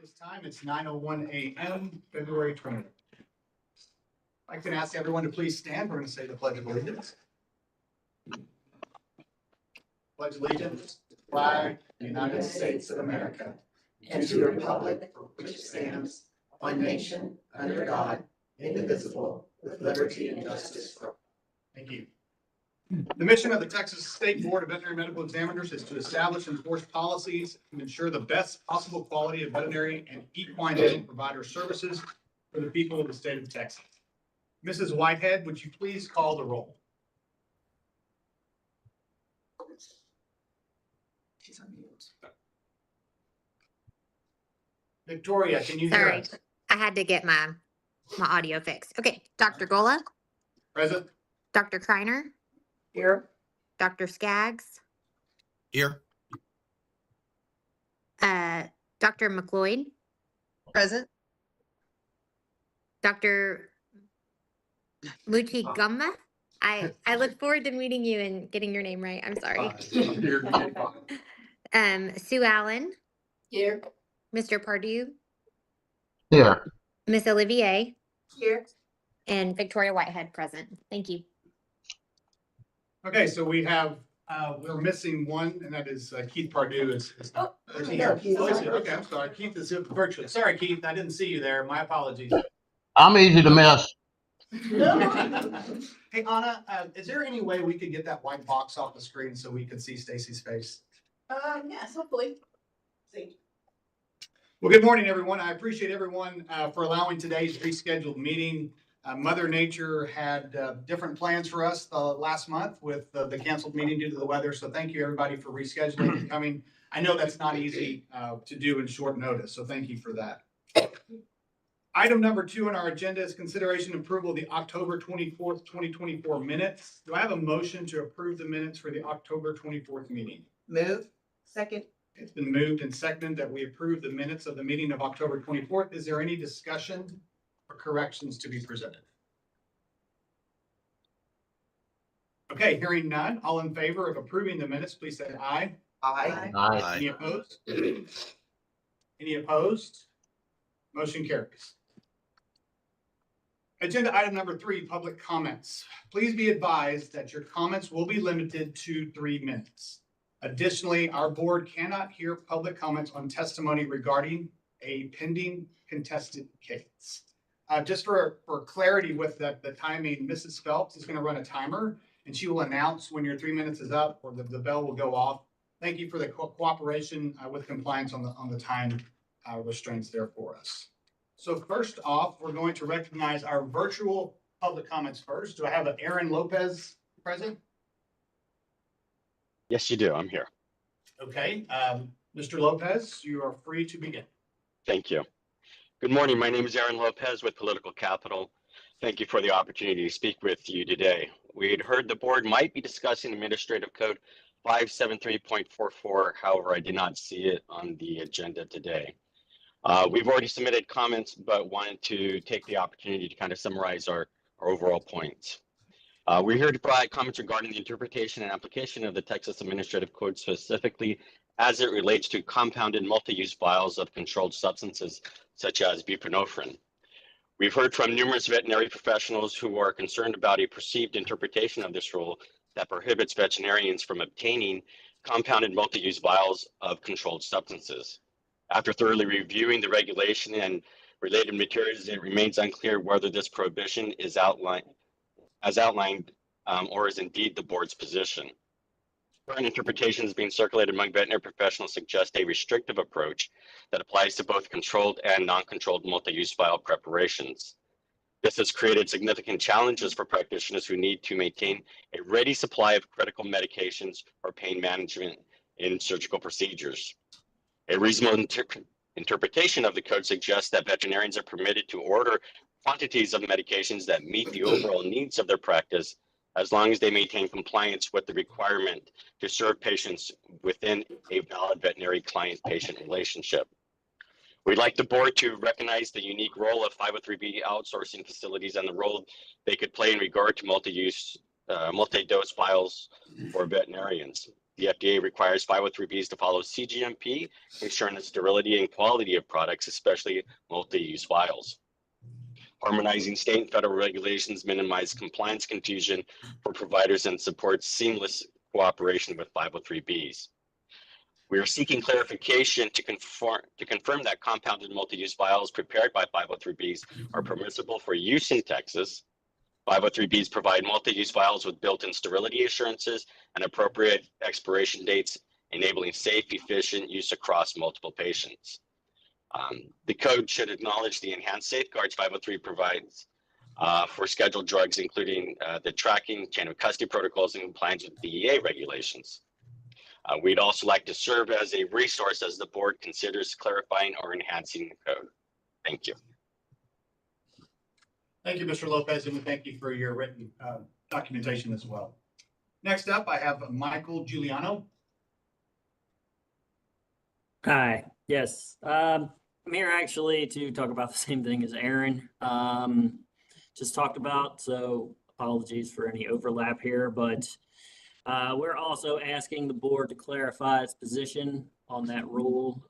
This time it's 9:01 a.m., February 20th. I'd like to ask everyone to please stand. We're going to say the Pledge of Allegiance. Pledge allegiance to the flag of the United States of America and to the republic for which it stands, one nation, under God, indivisible, with liberty and justice for all. Thank you. The mission of the Texas State Board of Veterinary Medical Examiners is to establish and enforce policies and ensure the best possible quality of veterinary and equine health provider services for the people of the state of Texas. Mrs. Whitehead, would you please call the roll? She's on mute. Victoria, can you hear Sorry, us? I had to get my audio fixed. Okay, Dr. Gola, Present? Dr. Kreiner, Here. Dr. Skaggs, Here. Dr. McLeod, Present. Dr. Muchi Gumma. I look forward to meeting you and getting your name right. I'm sorry. Sue Allen, Here. Mr. Pardue, Here. Miss Olivier, Here. and Victoria Whitehead present. Thank you. Okay, so we have, we're missing one, and that is Keith Pardue is not. Is he here? Keith. Oh, is he? Okay, I'm sorry. Keith is virtually. Sorry, Keith, I didn't see you there. My apologies. I'm easy to miss. Hey, Anna, is there any way we could get that white box off the screen so we can see Stacy's face? Yes, hopefully. See. Well, good morning, everyone. I appreciate everyone for allowing today's rescheduled meeting. Mother Nature had different plans for us last month with the canceled meeting due to the weather. So thank you, everybody, for rescheduling and coming. I know that's not easy to do in short notice, so thank you for that. Item number 2 on our agenda is consideration and approval of the October 24th, 2024 minutes. Do I have a motion to approve the minutes for the October 24th meeting? Move. Second. It's been moved and seconded that we approve the minutes of the meeting of October 24th. Is there any discussion or corrections to be presented? Okay, hearing none, all in favor of approving the minutes, please say aye. Aye. Aye. Any opposed? Any opposed? Motion carries. Agenda item number 3, public comments. Please be advised that your comments will be limited to 3 minutes. Additionally, our board cannot hear public comments on testimony regarding a pending contested case. Just for clarity with the timing, Mrs. Phelps is going to run a timer and she will announce when your 3 minutes is up or the bell will go off. Thank you for the cooperation with compliance on the time restraints there for us. So first off, we're going to recognize our virtual public comments first. Do I have Aaron Lopez present? Yes, you do. I'm here. Okay, Mr. Lopez, you are free to begin. Thank you. Good morning. My name is Aaron Lopez with Political Capital. Thank you for the opportunity to speak with you today. We had heard the board might be discussing Administrative Code 573.44. However, I did not see it on the agenda today. We've already submitted comments, but wanted to take the opportunity to kind of summarize our overall points. We're here to provide comments regarding the interpretation and application of the Texas Administrative Code, specifically as it relates to compounded multi-use vials of controlled substances such as buprenorphine. We've heard from numerous veterinary professionals who are concerned about a perceived interpretation of this rule that prohibits veterinarians from obtaining compounded multi-use vials of controlled substances. After thoroughly reviewing the regulation and related materials, it remains unclear whether this prohibition is outlined or is indeed the board's position. Current interpretations being circulated among veterinary professionals suggest a restrictive approach that applies to both controlled and non-controlled multi-use vial preparations. This has created significant challenges for practitioners who need to maintain a ready supply of critical medications or pain management in surgical procedures. A reasonable interpretation of the code suggests that veterinarians are permitted to order quantities of medications that meet the overall needs of their practice, as long as they maintain compliance with the requirement to serve patients within a valid veterinary client-patient relationship. We'd like the board to recognize the unique role of 503B outsourcing facilities and the role they could play in regard to multi-dose vials for veterinarians. The FDA requires 503Bs to follow CGMP, ensuring the sterility and quality of products, especially multi-use vials. Harmonizing state and federal regulations minimize compliance confusion for providers and supports seamless cooperation with 503Bs. We are seeking clarification to confirm that compounded multi-use vials prepared by 503Bs are permissible for use in Texas. 503Bs provide multi-use vials with built-in sterility assurances and appropriate expiration dates, enabling safe, efficient use across multiple patients. The code should acknowledge the enhanced safeguards 503 provides for scheduled drugs, including the tracking, chain of custody protocols, and compliance with DEA regulations. We'd also like to serve as a resource as the board considers clarifying or enhancing the code. Thank you. Thank you, Mr. Lopez, and we thank you for your written documentation as well. Next up, I have Michael Giuliano. Hi, yes. I'm here actually to talk about the same thing as Aaron just talked about, so apologies for any overlap here, but we're also asking the board to clarify its position on that rule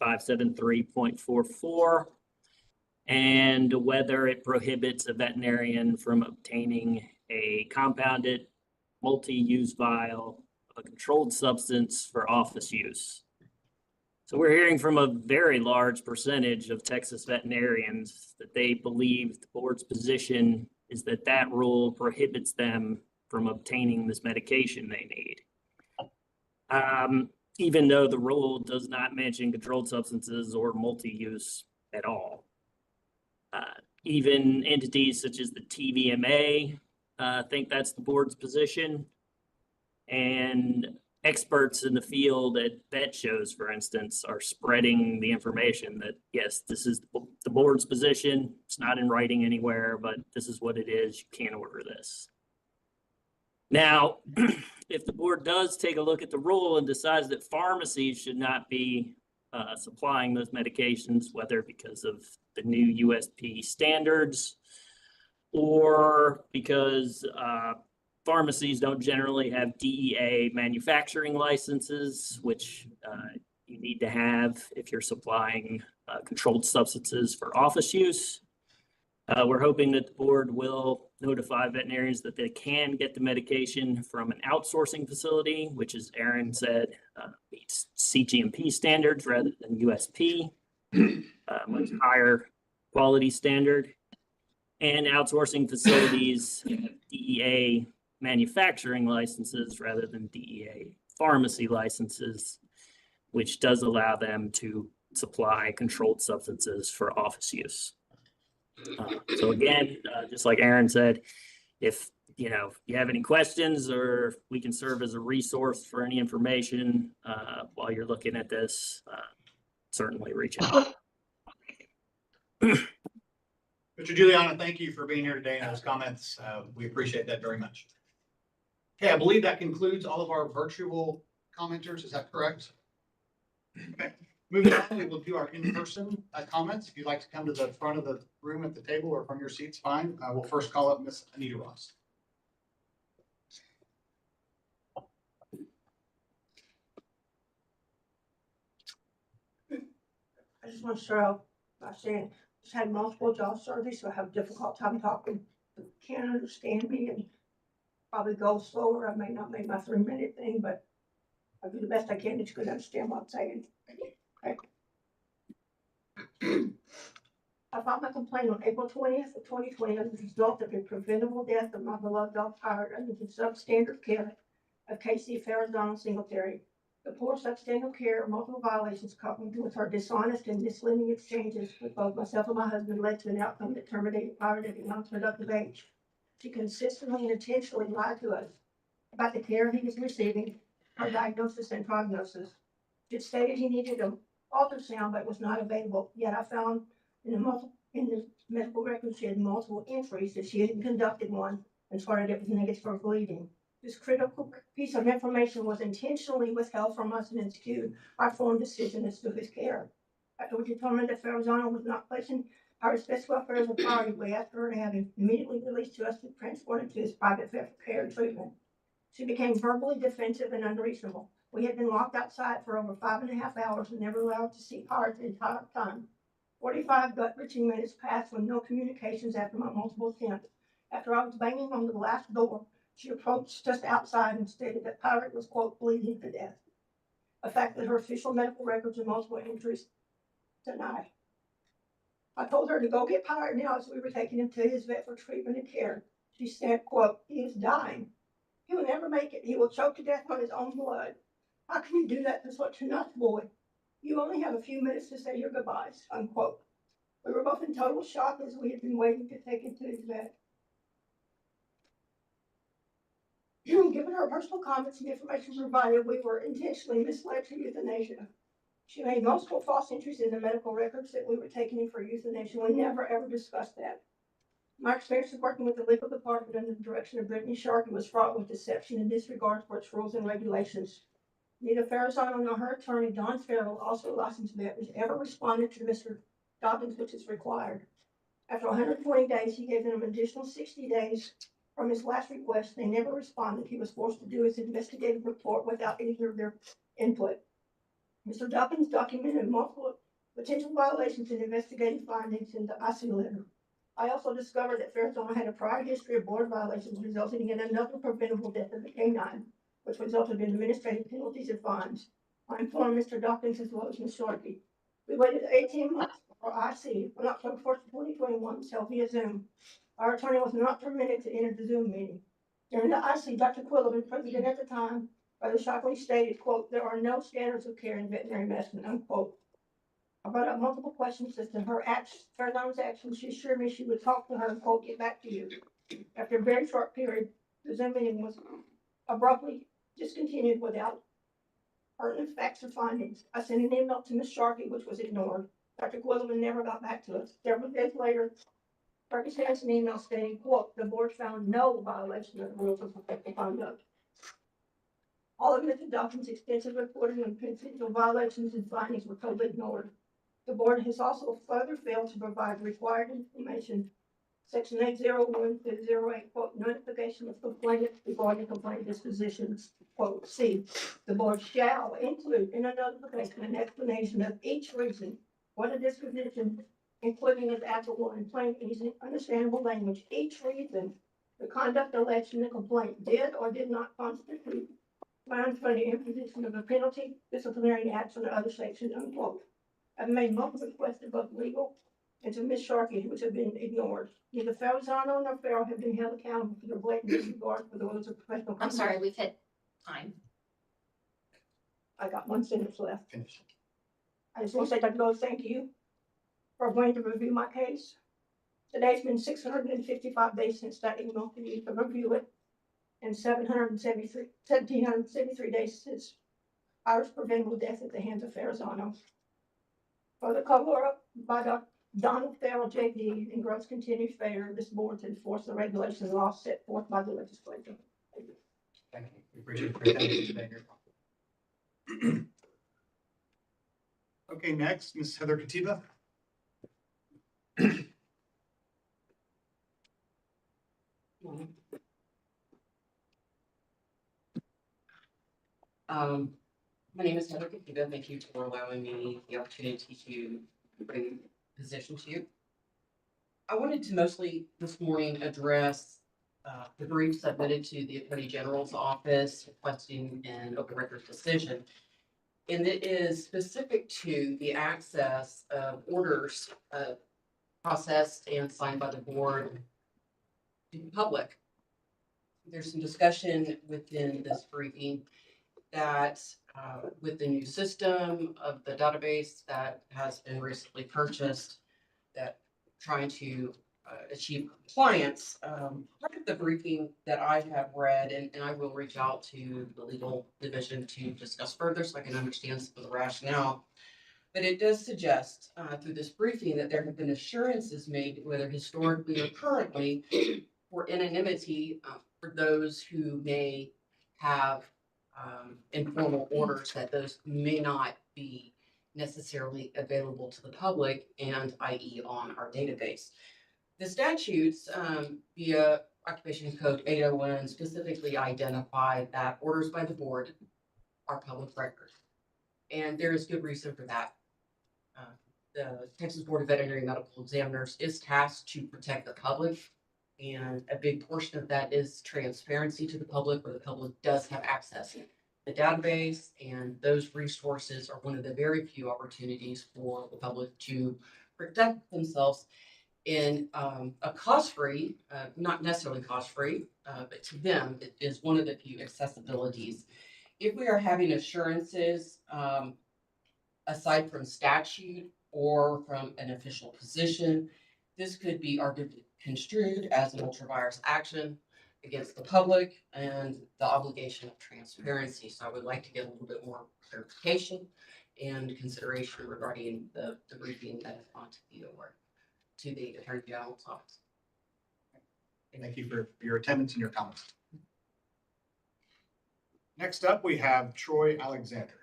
573.44 and whether it prohibits a veterinarian from obtaining a compounded multi-use vial of a controlled substance for office use. So we're hearing from a very large percentage of Texas veterinarians that they believe the board's position is that that rule prohibits them from obtaining this medication they need. Even though the rule does not mention controlled substances or multi-use at all. Even entities such as the TVMA think that's the board's position. And experts in the field at vet shows, for instance, are spreading the information that, yes, this is the board's position. It's not in writing anywhere, but this is what it is. You can't order this. Now, if the board does take a look at the rule and decides that pharmacies should not be supplying those medications, whether because of the new USP standards or because pharmacies don't generally have DEA manufacturing licenses, which you need to have if you're supplying controlled substances for office use. We're hoping that the board will notify veterinarians that they can get the medication from an outsourcing facility, which, as Aaron said, meets CGMP standards rather than USP, much higher quality standard. And outsourcing facilities have DEA manufacturing licenses rather than DEA pharmacy licenses, which does allow them to supply controlled substances for office use. So again, just like Aaron said, if you have any questions or we can serve as a resource for any information while you're looking at this, certainly reach out. Mr. Giuliano, thank you for being here today and those comments. We appreciate that very much. Okay, I believe that concludes all of our virtual commenters. Is that correct? Okay. Moving on, we will do our in-person comments. If you'd like to come to the front of the room at the table or from your seats, fine. We'll first call up Miss Anita Ross. I just want to start out by saying I just had multiple job surveys, so I have a difficult time talking. You can't understand me and probably go slower. I may not make my 3-minute thing, but I'll do the best I can that you can understand what I'm saying. Okay. I filed my complaint on April 20th of 2020 as a result of a preventable death of my beloved dog Pirate under the substandard care of KC Farazano Singletary. The poor substandard care, multiple violations coupled with her dishonest and misleading exchanges with both myself and my husband led to an outcome that terminated Pirate at a non-productive age. She consistently and intentionally lied to us about the care he was receiving, her diagnosis and prognosis. It stated he needed an ultrasound but was not available, yet I found in the medical records she had multiple entries that she hadn't conducted one and started it was negative for bleeding. This critical piece of information was intentionally withheld from us and skewed our informed decision as to his care. After we determined that Farazano was not placing our best welfare as a priority, we asked her to have him immediately released to us to transport him to his private care and treatment. She became verbally defensive and unreasonable. We had been locked outside for over 5.5 hours and never allowed to see Pirate the entire time. 45 gut-wrenching minutes passed with no communications after my multiple attempts. After I was banging on the glass door, she approached just outside and stated that Pirate was, quote, bleeding to death. A fact that her official medical records and multiple entries deny. I told her to go get Pirate now as we were taking him to his vet for treatment and care. She said, quote, he is dying. He will never make it. He will choke to death on his own blood. How can you do that to such a nice boy? You only have a few minutes to say your goodbyes, unquote. We were both in total shock as we had been waiting to take him to his vet. Given her personal comments and information provided, we were intentionally misled to euthanasia. She made multiple false entries in the medical records that we were taking him for euthanasia. We never ever discussed that. My experience of working with the legal department under the direction of Brittany Sharkey was fraught with deception and disregard for its rules and regulations. Neither Farazano nor her attorney, Don Farrell, also a licensed vet, was ever responded to Mr. Dobbins, which is required. After 120 days, he gave them an additional 60 days from his last request. They never responded. He was forced to do his investigative report without any of their input. Mr. Dobbins documented multiple potential violations and investigative findings in the IC letter. I also discovered that Farazano had a prior history of board violations resulting in another preventable death of the canine, which resulted in administrative penalties and fines. I informed Mr. Dobbins as well as Ms. Sharkey. We waited 18 months for IC on October 1st, 2021 was held via Zoom. Our attorney was not permitted to enter the Zoom meeting. During the IC, Dr. Quillivan, president at the time, rather shockingly stated, quote, there are no standards of care in veterinary medicine, unquote. I brought up multiple questions as to her actions, Farazano's actions. She assured me she would talk to her and, quote, get back to you. After a very short period, the Zoom meeting was abruptly discontinued without pertinent facts or findings. I sent an email to Ms. Sharkey, which was ignored. Dr. Quillivan never got back to us. Several days later, Sharkey sent us an email stating, quote, the board found no violation of the rules of professional conduct. All of Mr. Dobbins' extensive reporting on potential violations and findings were totally ignored. The board has also further failed to provide required information. Section 801-08, quote, notification of complainant regarding complaint dispositions, quote, C. The board shall include in a notification an explanation of each reason for the disposition, including its applicable and plain, easy, understandable language. Each reason the conduct alleged in the complaint did or did not constitute grounds for the imposition of a penalty, disciplinary action, or other section, unquote. I've made multiple requests to both legal and to Ms. Sharkey, which have been ignored. Neither Farazano nor Farrell have been held accountable for their blatant disregard for the rules of professional conduct. I'm sorry, we've hit time. I got one sentence left. Finish. I just want to say, Dr. Rose, thank you for agreeing to review my case. Today's been 655 days since that email for you to review it, and 1,773 days since Irish preventable death at the hands of Farazano. For the cover up by Dr. Donald Farrell, JD, and gross continued failure of this board to enforce the regulations and laws set forth by the legislature. Thank you. We appreciate your attendance today. Okay, next, Ms. Heather Katiba. My name is Heather Katiba. Thank you for allowing me the opportunity to bring the position to you. I wanted to mostly this morning address the brief submitted to the Attorney General's office requesting an open records decision. And it is specific to the access of orders processed and signed by the board to the public. There's some discussion within this briefing that with the new system of the database that has been recently purchased, that trying to achieve compliance, part of the briefing that I have read, and I will reach out to the legal division to discuss further so I can understand some of the rationale. But it does suggest through this briefing that there have been assurances made, whether historically or currently, for anonymity for those who may have informal orders, that those may not be necessarily available to the public and i.e. on our database. The statutes via Occupation Code 801 specifically identify that orders by the board are public record. And there is good reason for that. The Texas Board of Veterinary Medical Examiners is tasked to protect the public. And a big portion of that is transparency to the public, where the public does have access to the database. And those resources are one of the very few opportunities for the public to protect themselves in a cost-free, not necessarily cost-free, but to them, it is one of the few accessibilities. If we are having assurances, aside from statute or from an official position, this could be arguably construed as an ultra-virus action against the public and the obligation of transparency. So I would like to get a little bit more clarification and consideration regarding the briefing that is on to the award to the Attorney General's office. Thank you for your attendance and your comments. Next up, we have Troy Alexander.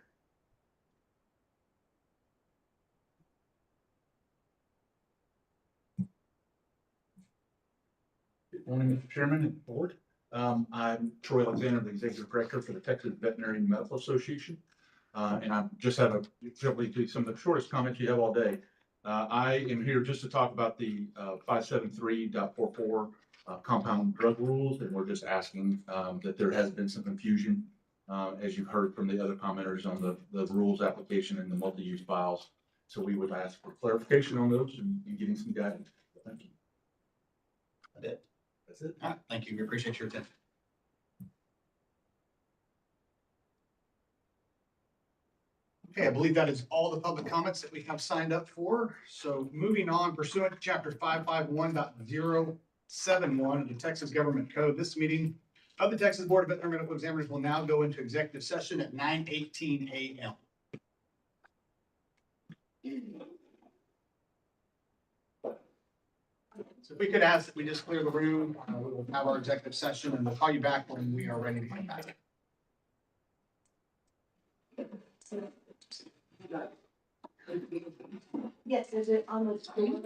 Good morning, Mr. Chairman and Board. I'm Troy Alexander, the Executive Director for the Texas Veterinary Medical Association. And I just have probably some of the shortest comments you have all day. I am here just to talk about the 573.44 compound drug rules, and we're just asking that there has been some confusion, as you've heard from the other commenters on the rules application and the multi-use files. So we would ask for clarification on those and getting some guidance. Thank you. That's it. All right, thank you. We appreciate your attention. Okay, I believe that is all the public comments that we have signed up for. So moving on, pursuant to chapter 551.071 of the Texas Government Code, this meeting of the Texas Board of Veterinary Medical Examiners will now go into executive session at 9:18 a.m. So if we could ask that we just clear the room, we will have our executive session and we'll call you back when we are ready to come back. Yes, is it on the screen?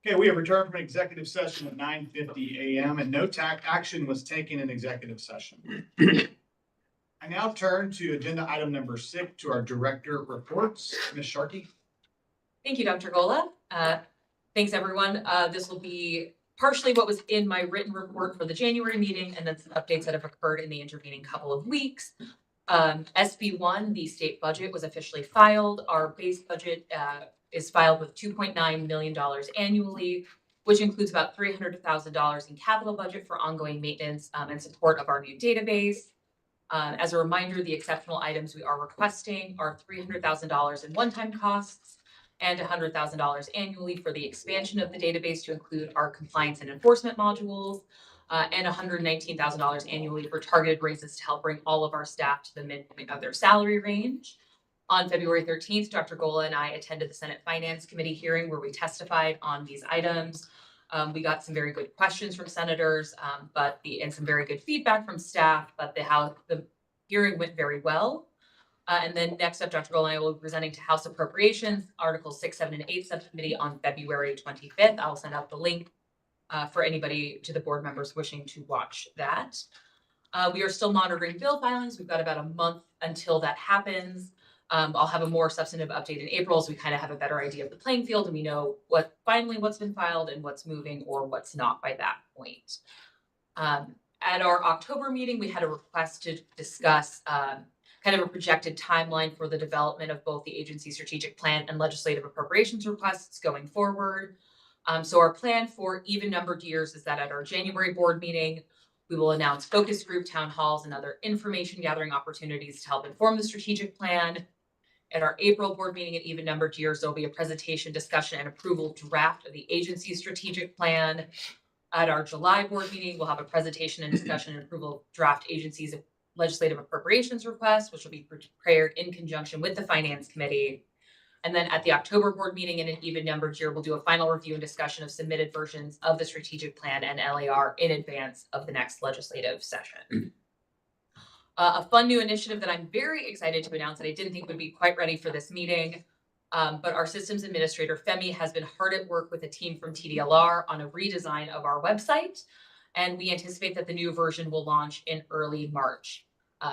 Okay, we have returned from an executive session at 9:50 a.m. and no action was taken in executive session. I now turn to agenda item number 6 to our director reports. Ms. Sharkey. Thank you, Dr. Gola. Thanks, everyone. This will be partially what was in my written report for the January meeting and then some updates that have occurred in the intervening couple of weeks. SB1, the state budget, was officially filed. Our base budget is filed with $2.9 million annually, which includes about $300,000 in capital budget for ongoing maintenance and support of our new database. As a reminder, the exceptional items we are requesting are $300,000 in one-time costs and $100,000 annually for the expansion of the database to include our compliance and enforcement modules, and $119,000 annually for targeted raises to help bring all of our staff to the midpoint of their salary range. On February 13th, Dr. Gola and I attended the Senate Finance Committee hearing where we testified on these items. We got some very good questions from senators, and some very good feedback from staff, but the hearing went very well. And then next up, Dr. Gola and I will be presenting to House Appropriations, Articles 6, 7, and 8 subcommittee on February 25th. I'll send out the link for anybody to the board members wishing to watch that. We are still monitoring bill filings. We've got about a month until that happens. I'll have a more substantive update in April as we kind of have a better idea of the playing field and we know what's been filed and what's moving or what's not by that point. At our October meeting, we had a request to discuss kind of a projected timeline for the development of both the agency strategic plan and legislative appropriations requests going forward. So our plan for even numbered years is that at our January board meeting, we will announce focus group town halls and other information gathering opportunities to help inform the strategic plan. At our April board meeting at even numbered years, there'll be a presentation, discussion, and approval draft of the agency's strategic plan. At our July board meeting, we'll have a presentation and discussion and approval draft agency's legislative appropriations request, which will be prepared in conjunction with the Finance Committee. And then at the October board meeting in an even numbered year, we'll do a final review and discussion of submitted versions of the strategic plan and LAR in advance of the next legislative session. A fun new initiative that I'm very excited to announce that I didn't think would be quite ready for this meeting, but our systems administrator, Femi, has been hard at work with a team from TDLR on a redesign of our website, and we anticipate that the new version will launch in early March.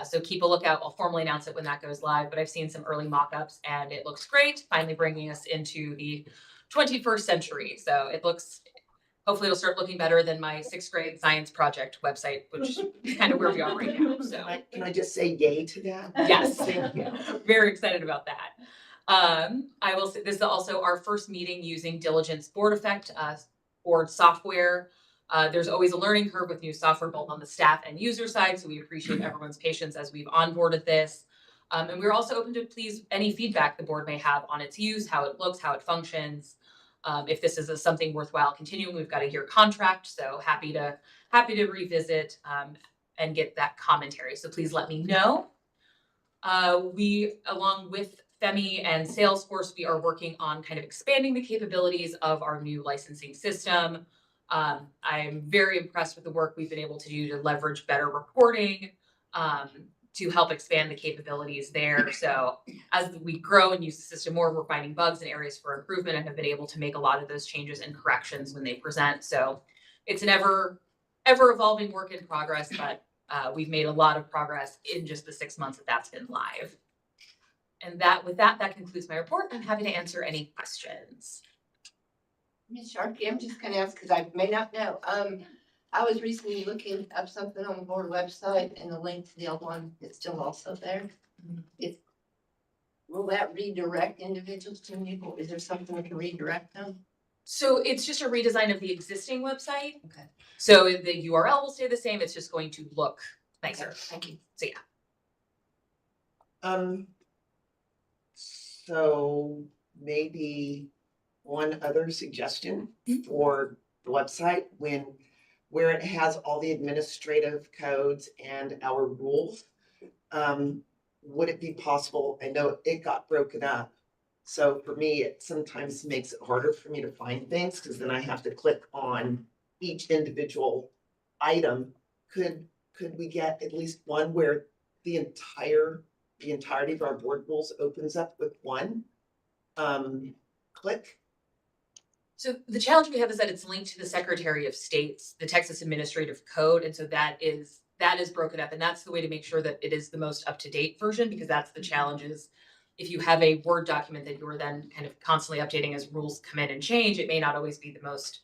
So keep a lookout. I'll formally announce it when that goes live, but I've seen some early mock-ups and it looks great, finally bringing us into the 21st century. So hopefully it'll start looking better than my 6th grade science project website, which is kind of where we are right now. So Can I just say yay to that? yes, Thank you. very excited about that. I will say this is also our first meeting using Diligence Board Effect board software. There's always a learning curve with new software, both on the staff and user side. So we appreciate everyone's patience as we've onboarded this. And we're also open to please any feedback the board may have on its use, how it looks, how it functions. If this is something worthwhile continuing, we've got a year contract, so happy to revisit and get that commentary. So please let me know. We, along with Femi and Salesforce, we are working on kind of expanding the capabilities of our new licensing system. I'm very impressed with the work we've been able to do to leverage better reporting to help expand the capabilities there. So as we grow and use the system more, we're finding bugs and areas for improvement and have been able to make a lot of those changes and corrections when they present. So it's an ever evolving work in progress, but we've made a lot of progress in just the 6 months that's been live. And with that concludes my report. I'm happy to answer any questions. Ms. Sharkey, I'm just gonna ask, because I may not know. I was recently looking up something on the board website and the link to the old one is still also there. Will that redirect individuals to me, or is there something that can redirect them? So it's just a redesign of the existing website. Okay. So the URL will stay the same. It's just going to look nicer. Okay, thank you. So yeah. So maybe one other suggestion for the website where it has all the administrative codes and our rules. Would it be possible? I know it got broken up. So for me, it sometimes makes it harder for me to find things because then I have to click on each individual item. Could we get at least one where the entirety of our board rules opens up with one click? So the challenge we have is that it's linked to the Secretary of State's, the Texas Administrative Code, and so that is broken up, and that's the way to make sure that it is the most up-to-date version, because that's the challenge is if you have a Word document that you're then kind of constantly updating as rules come in and change, it may not always be the most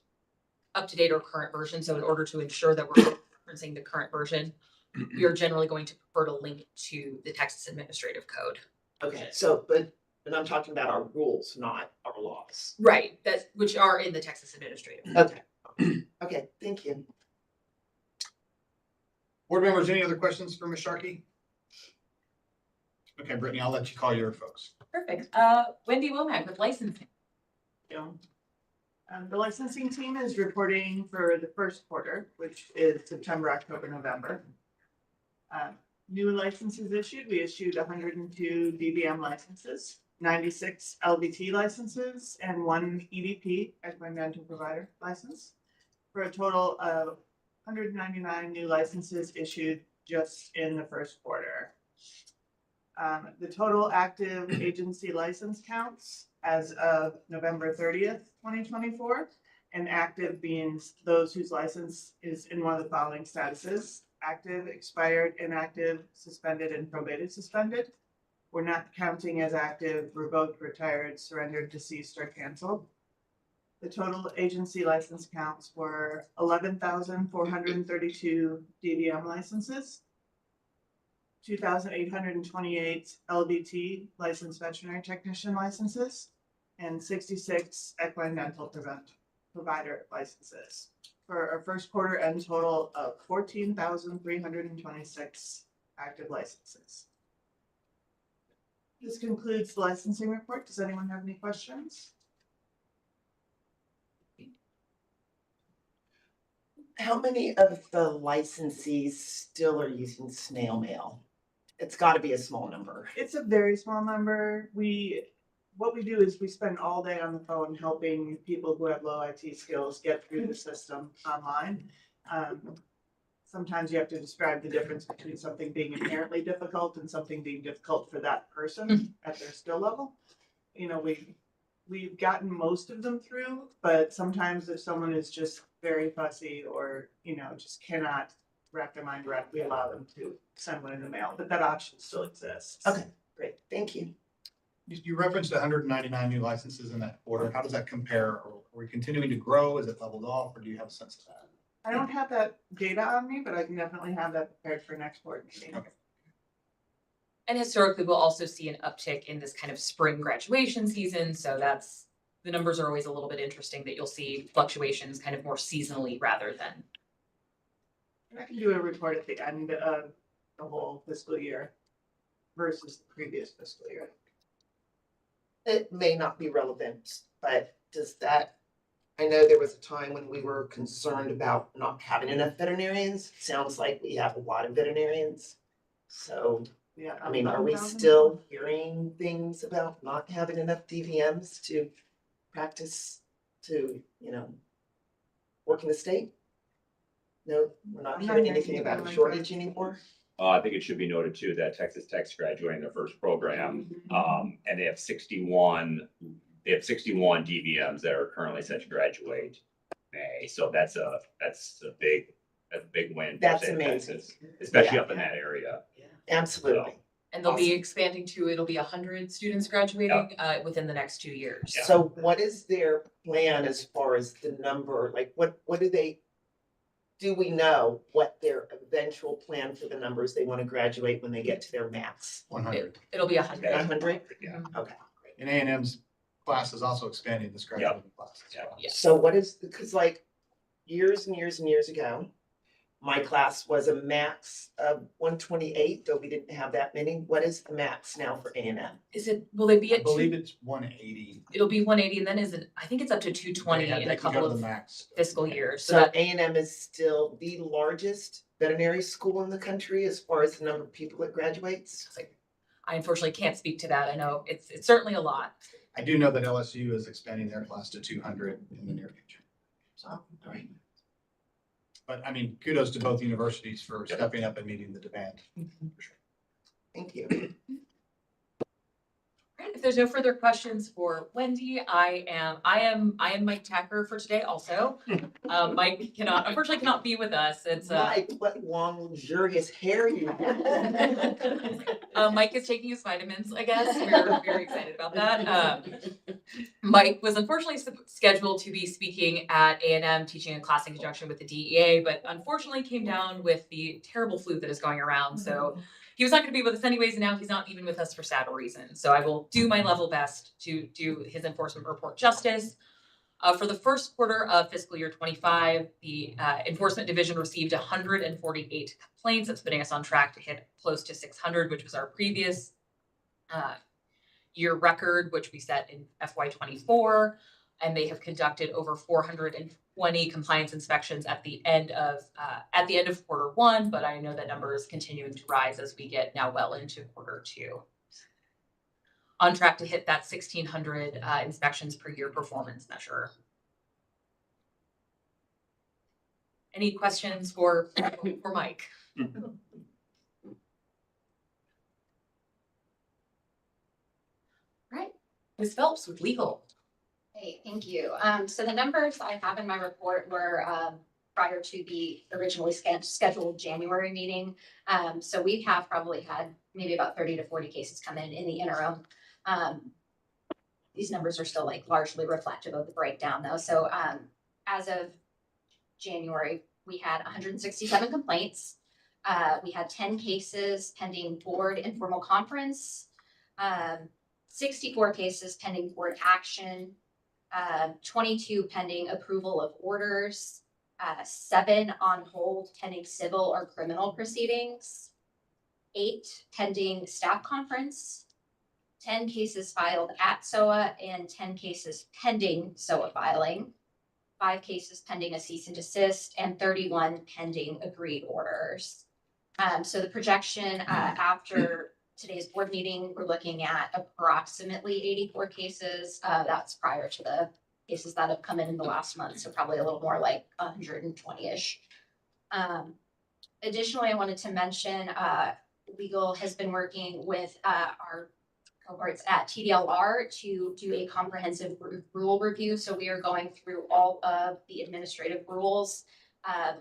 up-to-date or current version. So in order to ensure that we're referencing the current version, we are generally going to prefer to link to the Texas Administrative Code. Okay, so, but I'm talking about our rules, not our laws. Right, which are in the Texas Administrative Code. Okay, okay, thank you. Board members, any other questions for Ms. Sharkey? Okay, Brittany, I'll let you call your folks. Perfect. Wendy Womack with licensing. The licensing team is reporting for the first quarter, which is September, October, November. New licenses issued, we issued 102 DVM licenses, 96 LVT licenses, and 1 EDP, environmental provider license, for a total of 199 new licenses issued just in the first quarter. The total active agency license counts as of November 30th, 2024, and active means those whose license is in one of the following statuses: active, expired, inactive, suspended, and probated suspended. We're not counting as active, revoked, retired, surrendered, deceased, or canceled. The total agency license counts were 11,432 DVM licenses, 2,828 LVT licensed veterinary technician licenses, and 66 equine dental provider licenses, for our first quarter end total of 14,326 active licenses. This concludes the licensing report. Does anyone have any questions? How many of the licensees still are using snail mail? It's got to be a small number. It's a very small number. What we do is we spend all day on the phone helping people who have low IT skills get through the system online. Sometimes you have to describe the difference between something being inherently difficult and something being difficult for that person at their skill level. You know, we've gotten most of them through, but sometimes if someone is just very fussy or, you know, just cannot wrap their mind around, we allow them to send one in the mail, but that option still exists. Okay, great, thank you. You referenced 199 new licenses in that quarter. How does that compare? Are we continuing to grow? Is it leveled off, or do you have a sense of that? I don't have that data on me, but I can definitely have that prepared for next board meeting. Okay. And historically, we'll also see an uptick in this kind of spring graduation season. So the numbers are always a little bit interesting that you'll see fluctuations kind of more seasonally rather than. And I can do a report at the end of the whole fiscal year versus the previous fiscal year. It may not be relevant, but does that, I know there was a time when we were concerned about not having enough veterinarians. Sounds like we have a lot of veterinarians. So, Yeah. I mean, are we still hearing things about not having enough DVMs to practice to, you know, work in the state? No, we're not I'm not hearing hearing anything anything about about a it. shortage anymore? I think it should be noted too that Texas Tech's graduating their first program, and they have 61 DVMs that are currently set to graduate May. So that's a big win. That's for amazing. Texas, especially Yeah. up in that area. Absolutely. And they'll be Awesome. expanding to, it'll be 100 students graduating within the next 2 years. Yeah. So what is their plan as far as the number, like what do we know what their eventual plan for the numbers they want to graduate when they get to their max? 100. It'll be 100. 100? Yeah. Okay. And A&M's class is also expanding this graduating class as well. Yeah. So what is, because like years and years and years ago, my class was a max of 128, though we didn't have that many. What is the max now for A&M? Will they be I at believe two? it's 180. It'll be 180 and then I think it's up to 220 in a couple of max. fiscal years. So So that, A&M is still the largest veterinary school in the country as far as the number of people that graduates? I unfortunately can't speak to that. I know it's certainly a lot. I do know that LSU is expanding their class to 200 in the near future. So, all right. But I mean, kudos to both universities for stepping up and meeting the demand. Thank you. Right, if there's no further questions for Wendy, I am Mike Tacker for today also. Mike unfortunately cannot be with us. It's Mike, what long luxurious hair you have. Mike is taking his vitamins, I guess. We're very excited about that. Mike was unfortunately scheduled to be speaking at A&M, teaching a class in conjunction with the DEA, but unfortunately came down with the terrible flu that is going around. So he was not going to be with us anyways, and now he's not even with us for sad reasons. So I will do my level best to do his enforcement report justice. For the first quarter of fiscal year 25, the Enforcement Division received 148 complaints. That's putting us on track to hit close to 600, which was our previous year record, which we set in FY24. And they have conducted over 420 compliance inspections at the end of quarter one. But I know that number is continuing to rise as we get now well into quarter two. On track to hit that 1,600 inspections per year performance measure. Any questions for Mike? Right, Ms. Phelps with legal. Hey, thank you. So the numbers I have in my report were prior to the originally scheduled January meeting. So we have probably had maybe about 30 to 40 cases come in the interim. These numbers are still like largely reflective of the breakdown though. So as of January, we had 167 complaints. We had 10 cases pending board informal conference, 64 cases pending board action, 22 pending approval of orders, 7 on hold pending civil or criminal proceedings, 8 pending staff conference, 10 cases filed at SOA and 10 cases pending SOA filing, 5 cases pending a cease and desist, and 31 pending agreed orders. So the projection after today's board meeting, we're looking at approximately 84 cases. That's prior to the cases that have come in the last month, so probably a little more like 120-ish. Additionally, I wanted to mention legal has been working with our cohorts at TDLR to do a comprehensive rule review. So we are going through all of the administrative rules,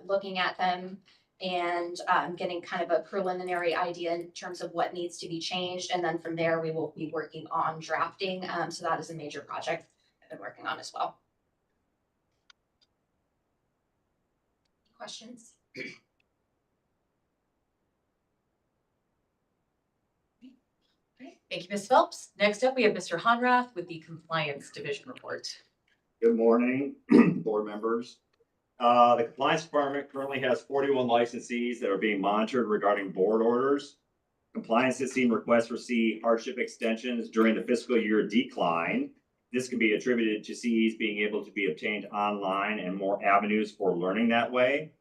looking at them and getting kind of a preliminary idea in terms of what needs to be changed. And then from there, we will be working on drafting. So that is a major project I've been working on as well. Questions? Thank you, Ms. Phelps. Next up, we have Mr. Honrath with the Compliance Division report. Good morning, board members. The Compliance Department currently has 41 licensees that are being monitored regarding board orders. Compliance has seen requests for CE hardship extensions during the fiscal year decline. This can be attributed to CEs being able to be obtained online and more avenues for learning that way.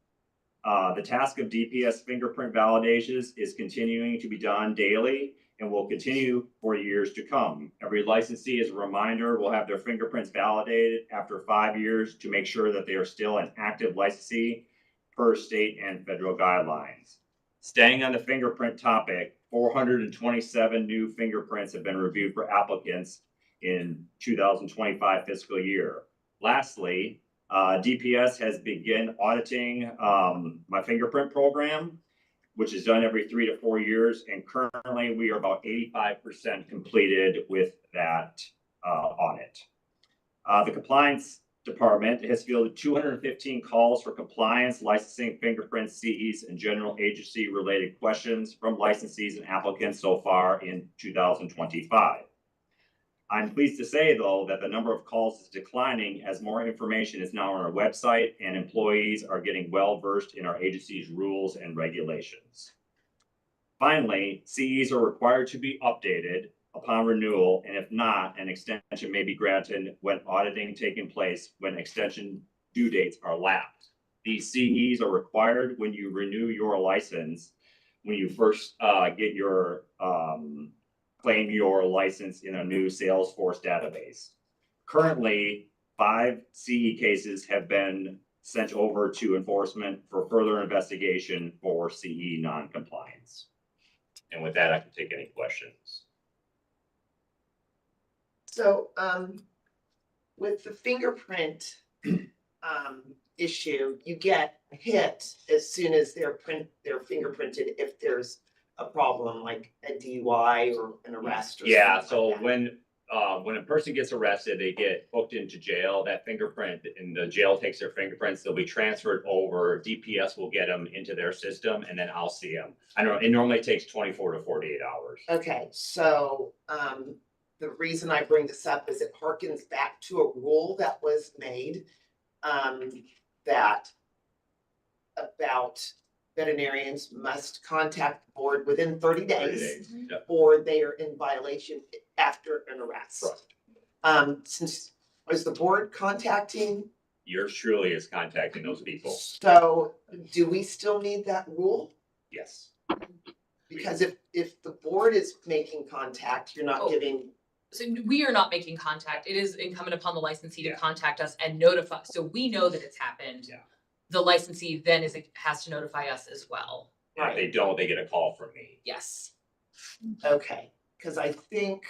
The task of DPS fingerprint validations is continuing to be done daily and will continue for years to come. Every licensee, as a reminder, will have their fingerprints validated after 5 years to make sure that they are still an active licensee per state and federal guidelines. Staying on the fingerprint topic, 427 new fingerprints have been reviewed for applicants in 2025 fiscal year. Lastly, DPS has begun auditing my fingerprint program, which is done every 3 to 4 years. And currently we are about 85% completed with that audit. The Compliance Department has fielded 215 calls for compliance, licensing, fingerprints, CEs, and general agency related questions from licensees and applicants so far in 2025. I'm pleased to say, though, that the number of calls is declining as more information is now on our website and employees are getting well versed in our agency's rules and regulations. Finally, CEs are required to be updated upon renewal, and if not, an extension may be granted when auditing taking place when extension due dates are lapsed. These CEs are required when you renew your license, when you first get your claim your license in a new Salesforce database. Currently, 5 CE cases have been sent over to enforcement for further investigation for CE non-compliance. And with that, I can take any questions. So, with the fingerprint, issue, you get a hit as soon as they're fingerprinted if there's a problem like a DUI or an arrest or Yeah, something so like that. when a person gets arrested, they get booked into jail, that fingerprint, and the jail takes their fingerprints, they'll be transferred over, DPS will get them into their system, and then I'll see them. I don't know, it normally takes 24 to 48 hours. Okay, so, the reason I bring this up is it harkens back to a rule that was made, that about veterinarians must contact the board within 30 days. Yep. Or they are in violation after an arrest. Since, was the board contacting? Yours truly is contacting those people. So do we still need that rule? Yes. Because if the board is making contact, you're not giving. So we are not making contact. It is incumbent upon the licensee to contact us and notify. So we know that it's happened. Yeah. The licensee then has to notify us as well. And if they don't, they get a call from me. Yes. Okay, because I think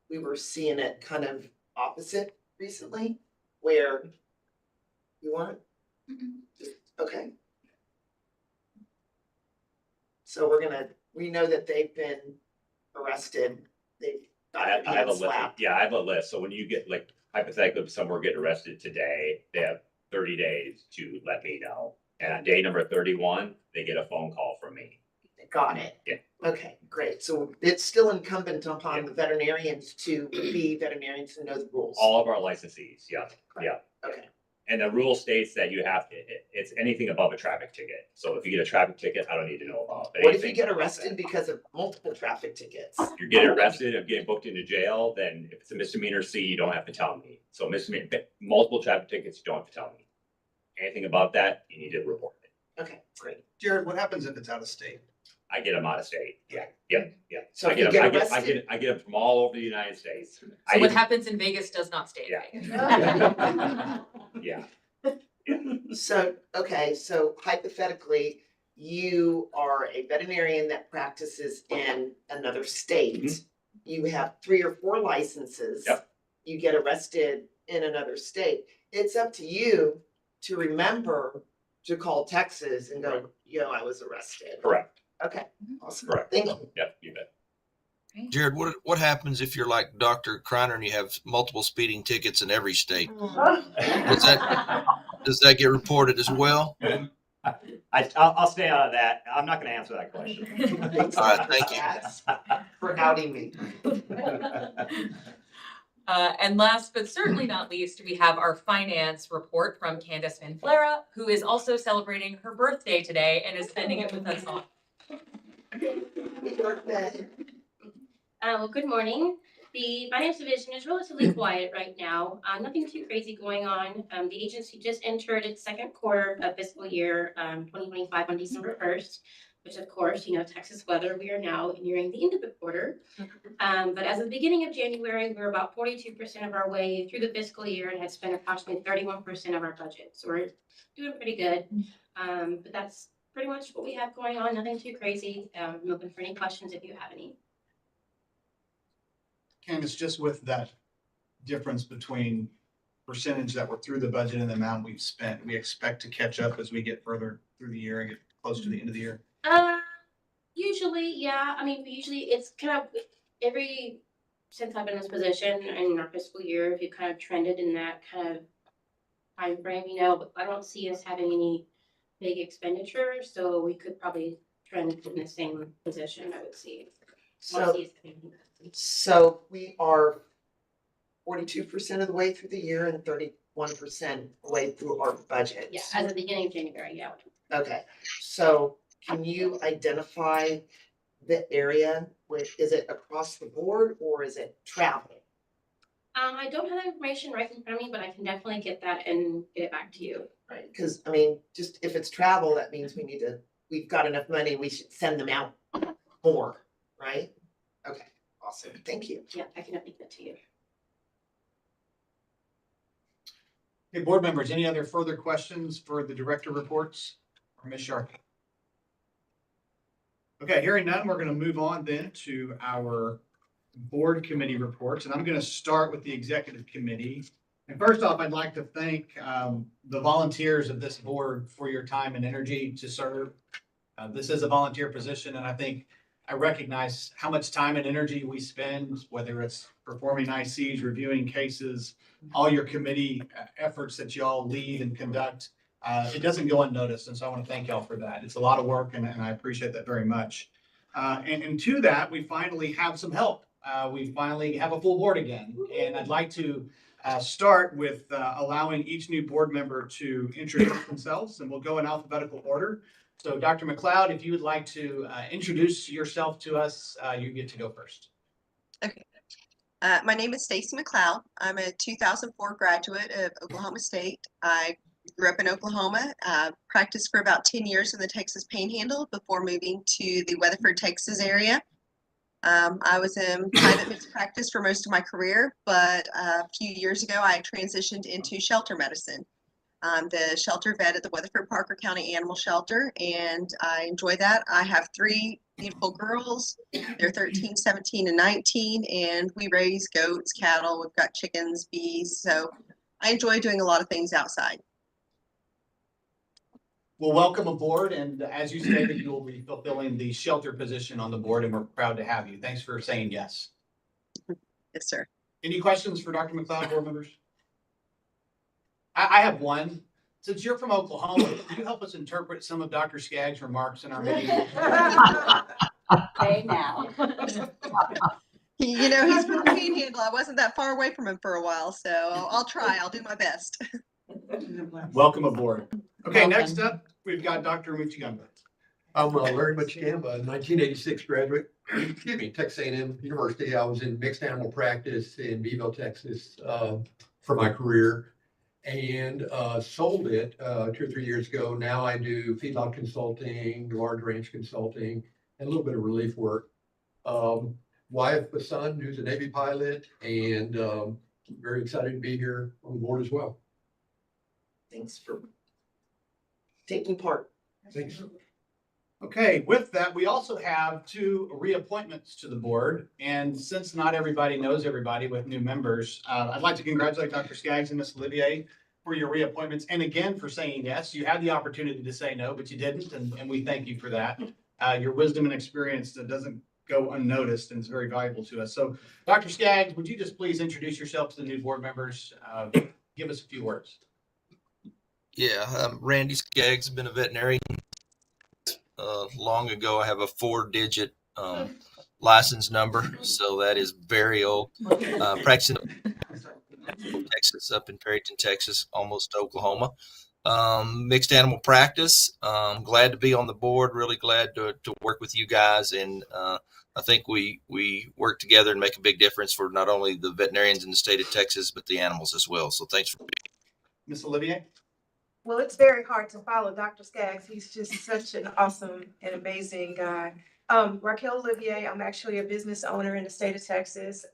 we were seeing it kind of opposite recently, where you want it? Okay. So we know that they've been arrested. I have a list. Yeah, I have a list. So when you get, like, hypothetically, if someone get arrested today, they have 30 days to let me know. And on day number 31, they get a phone call from me. Got it. Yeah. Okay, great. So it's still incumbent upon the veterinarians to be veterinarians and know the rules. All of our licensees, yeah, yeah. Okay. And the rule states that you have to, it's anything above a traffic ticket. So if you get a traffic ticket, I don't need to know about. But What if you anything get above arrested that- because of multiple traffic tickets? You're getting arrested and getting booked into jail, then if it's a misdemeanor C, you don't have to tell me. So multiple traffic tickets, you don't have to tell me. Anything above that, you need to report it. Okay, great. Jared, what happens if it's out of state? I get them out of state. Yeah, yeah, yeah. So I if you get get them, arrested. I get them from all over the United States. So what happens in Vegas does not stay in Vegas. Yeah. So, okay, so hypothetically, you are a veterinarian that practices in another state. You have 3 or 4 licenses. Yep. You get arrested in another state. It's up to you to remember to call Texas and go, I was arrested. Correct. Okay, awesome. Correct. Thank you. Yep, you bet. Jared, what happens if you're like Dr. Kreiner and you have multiple speeding tickets in every state? Does that get reported as well? I'll stay out of that. I'm not gonna answer that question. All right, thank you. For outing me. And last but certainly not least, we have our finance report from Candace Van Flera, who is also celebrating her birthday today and is spending it with us all. Well, good morning. The finance division is relatively quiet right now. Nothing too crazy going on. The agency just entered its second quarter of fiscal year 2025 on December 1st, which of course, Texas weather, we are now nearing the end of the quarter. But as of the beginning of January, we're about 42% of our way through the fiscal year and had spent approximately 31% of our budget. So we're doing pretty good. But that's pretty much what we have going on. Nothing too crazy. I'm open for any questions if you have any. Candace, just with that difference between percentage that we're through the budget and the amount we've spent, we expect to catch up as we get further through the year and get close to the end of the year? Usually, yeah. I mean, usually it's kind of since I've been in this position in our fiscal year, we kind of trended in that kind of time frame, I don't see us having any big expenditures, so we could probably trend in the same position, I would see. So we are 42% of the way through the year and 31% way through our budget. Yeah, as of the beginning of January, yeah. Okay, so can you identify the area is it across the board or is it travel? I don't have that information right in front of me, but I can definitely get that and get it back to you. Right, because just if it's travel, that means we've got enough money, we should send them out more, right? Okay, awesome, thank you. Yeah, I can update that to you. Okay, board members, any other further questions for the director reports or Ms. Sharkey? Okay, hearing none, we're going to move on then to our board committee reports, and I'm going to start with the executive committee. And first off, I'd like to thank the volunteers of this board for your time and energy to serve. This is a volunteer position, and I recognize how much time and energy we spend, whether it's performing ICs, reviewing cases, all your committee efforts that y'all lead and conduct. It doesn't go unnoticed, and so I want to thank y'all for that. It's a lot of work, and I appreciate that very much. And to that, we finally have some help. We finally have a full board again, and I'd like to start with allowing each new board member to introduce themselves, and we'll go in alphabetical order. So Dr. McLeod, if you would like to introduce yourself to us, you get to go first. Okay. My name is Stacy McLeod. I'm a 2004 graduate of Oklahoma State. I grew up in Oklahoma, practiced for about 10 years in the Texas Panhandle before moving to the Weatherford, Texas area. I was in private mixed practice for most of my career, but a few years ago, I transitioned into shelter medicine. I'm the shelter vet at the Weatherford Parker County Animal Shelter, and I enjoy that. I have 3 beautiful girls. They're 13, 17, and 19, and we raise goats, cattle. We've got chickens, bees, so I enjoy doing a lot of things outside. Well, welcome aboard, and as you stated, you will be fulfilling the shelter position on the board, and we're proud to have you. Thanks for saying yes. Yes, sir. Any questions for Dr. McLeod, board members? I have one. Since you're from Oklahoma, can you help us interpret some of Dr. Skaggs' remarks in our meeting? Hey now. You know, he's from the Panhandle. I wasn't that far away from him for a while, so I'll try. I'll do my best. Welcome aboard. Okay, next up, we've got Dr. Muchigamba. I'm Larry Muchigamba, 1986 graduate, excuse me, Texas A&M University. I was in mixed animal practice in Beeville, Texas, for my career, and sold it 2 or 3 years ago. Now I do feedlot consulting, large ranch consulting, and a little bit of relief work. Wife, a son who's a Navy pilot, and very excited to be here on board as well. Thanks for taking part. Thanks. Okay, with that, we also have 2 reappointments to the board. And since not everybody knows everybody with new members, I'd like to congratulate Dr. Skaggs and Ms. Olivier for your reappointments. And again, for saying yes. You had the opportunity to say no, but you didn't. And we thank you for that. Your wisdom and experience that doesn't go unnoticed and is very valuable to us. So Dr. Skaggs, would you just please introduce yourself to the new board members? Give us a few words. Yeah, Randy Skaggs, been a veterinarian long ago. I have a 4-digit license number, so that is very old. Practicing in Texas, up in Perryton, Texas, almost to Oklahoma. Mixed animal practice. Glad to be on the board. Really glad to work with you guys, and I think we work together and make a big difference for not only the veterinarians in the state of Texas, but the animals as well. So thanks for being here. Ms. Olivier? Well, it's very hard to follow Dr. Skaggs. He's just such an awesome and amazing guy. Raquel Olivier, I'm actually a business owner in the state of Texas.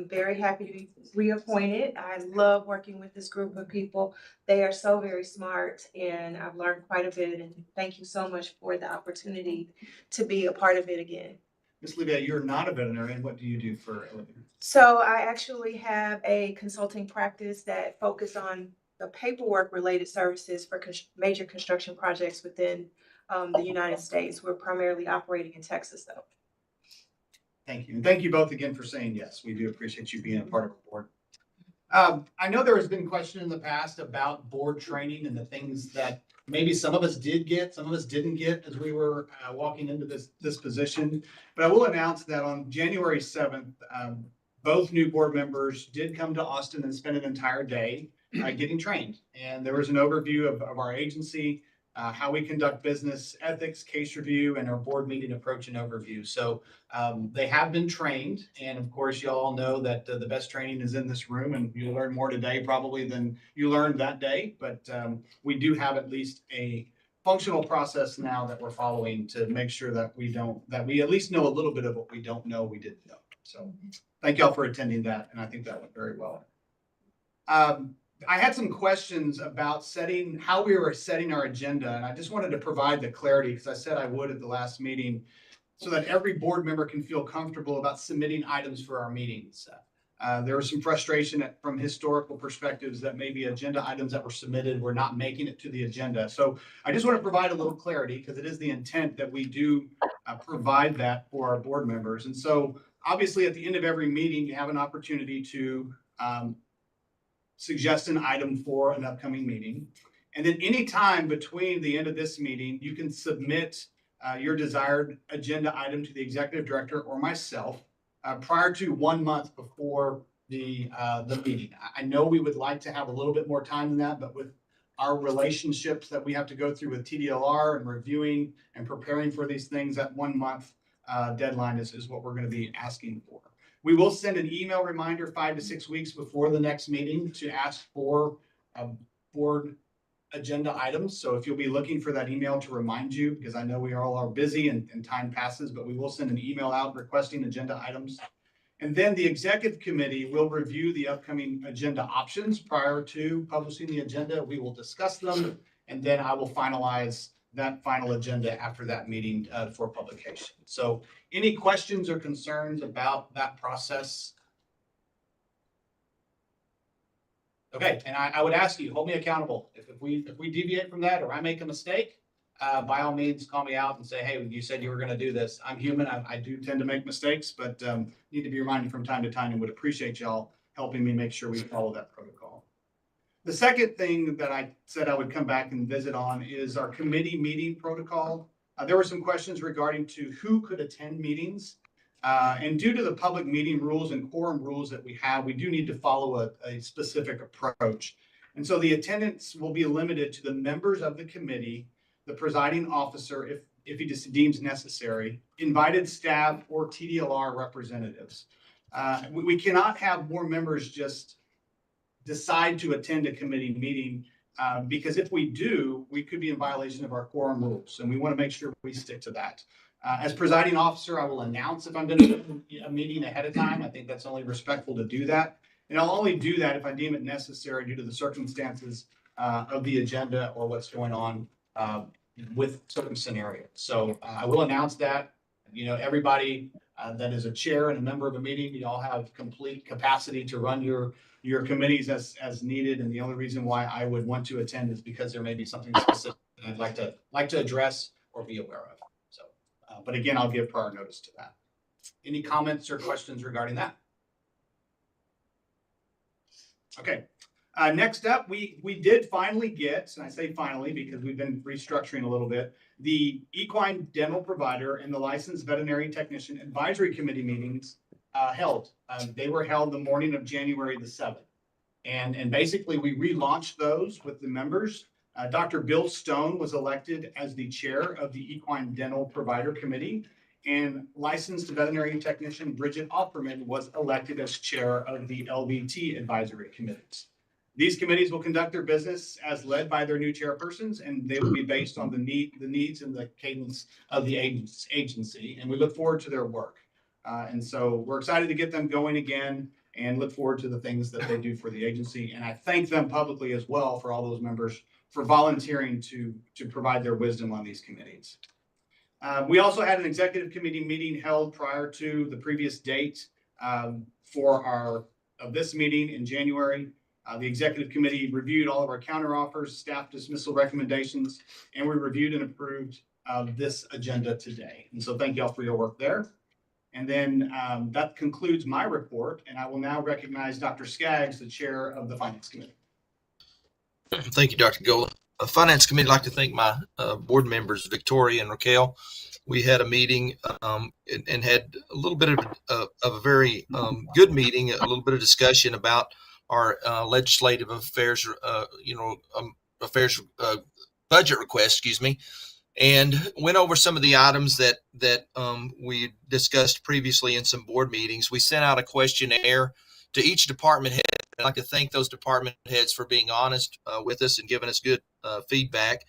Very happy to be reappointed. I love working with this group of people. They are so very smart, and I've learned quite a bit. And thank you so much for the opportunity to be a part of it again. Ms. Olivier, you're not a veterinarian. What do you do for a living? So I actually have a consulting practice that focuses on the paperwork related services for major construction projects within the United States. We're primarily operating in Texas, though. Thank you. And thank you both again for saying yes. We do appreciate you being a part of the board. I know there has been question in the past about board training and the things that maybe some of us did get, some of us didn't get as we were walking into this position. But I will announce that on January 7th, both new board members did come to Austin and spend an entire day getting trained. And there was an overview of our agency, how we conduct business, ethics, case review, and our board meeting approach and overview. So they have been trained. And of course, you all know that the best training is in this room, and you'll learn more today probably than you learned that day. But we do have at least a functional process now that we're following to make sure that we at least know a little bit of what we don't know we didn't know. So thank y'all for attending that. And I think that went very well. I had some questions about how we were setting our agenda, and I just wanted to provide the clarity because I said I would at the last meeting. so that every board member can feel comfortable about submitting items for our meetings. There was some frustration from historical perspectives that maybe agenda items that were submitted were not making it to the agenda. So I just want to provide a little clarity because it is the intent that we do provide that for our board members. And so obviously at the end of every meeting, you have an opportunity to suggest an item for an upcoming meeting. And then any time between the end of this meeting, you can submit your desired agenda item to the executive director or myself prior to 1 month before the meeting. I know we would like to have a little bit more time than that, but with our relationships that we have to go through with TDLR and reviewing and preparing for these things, that 1 month deadline is what we're going to be asking for. We will send an email reminder 5 to 6 weeks before the next meeting to ask for board agenda items. So if you'll be looking for that email to remind you, because I know we all are busy and time passes, but we will send an email out requesting agenda items. And then the executive committee will review the upcoming agenda options prior to publishing the agenda. We will discuss them, and then I will finalize that final agenda after that meeting for publication. So any questions or concerns about that process? Okay, and I would ask you, hold me accountable. If we deviate from that or I make a mistake, by all means, call me out and say, hey, you said you were going to do this. I'm human. I do tend to make mistakes, but need to be reminded from time to time and would appreciate y'all helping me make sure we follow that protocol. The second thing that I said I would come back and visit on is our committee meeting protocol. There were some questions regarding to who could attend meetings. And due to the public meeting rules and quorum rules that we have, we do need to follow a specific approach. And so the attendance will be limited to the members of the committee, the presiding officer, if he just deems necessary, invited staff or TDLR representatives. We cannot have more members just decide to attend a committee meeting because if we do, we could be in violation of our quorum rules, and we want to make sure we stick to that. As presiding officer, I will announce if I'm going to do a meeting ahead of time. I think that's only respectful to do that. And I'll only do that if I deem it necessary due to the circumstances of the agenda or what's going on with certain scenarios. So I will announce that. You know, everybody that is a chair and a member of a meeting, you all have complete capacity to run your committees as needed. And the only reason why I would want to attend is because there may be something specific that I'd like to address or be aware of. So, but again, I'll give prior notice to that. Any comments or questions regarding that? Okay. Next up, we did finally get, and I say finally because we've been restructuring a little bit, the equine dental provider and the licensed veterinary technician advisory committee meetings held. They were held the morning of January the 7th. And basically we relaunched those with the members. Dr. Bill Stone was elected as the chair of the equine dental provider committee, and licensed veterinary technician Bridget Opperman was elected as chair of the LVT advisory committees. These committees will conduct their business as led by their new chairpersons, and they will be based on the needs and the cadence of the agency. And we look forward to their work. And so we're excited to get them going again and look forward to the things that they do for the agency. And I thank them publicly as well for all those members for volunteering to provide their wisdom on these committees. We also had an executive committee meeting held prior to the previous date for this meeting in January. The executive committee reviewed all of our counteroffers, staff dismissal recommendations, and we reviewed and approved this agenda today. And so thank you all for your work there. And then that concludes my report, and I will now recognize Dr. Skaggs, the chair of the Finance Committee. Thank you, Dr. Gola. Finance Committee, I'd like to thank my board members, Victoria and Raquel. We had a meeting and had a little bit of a very good meeting, a little bit of discussion about our legislative affairs, budget request, and went over some of the items that we discussed previously in some board meetings. We sent out a questionnaire to each department head. I'd like to thank those department heads for being honest with us and giving us good feedback.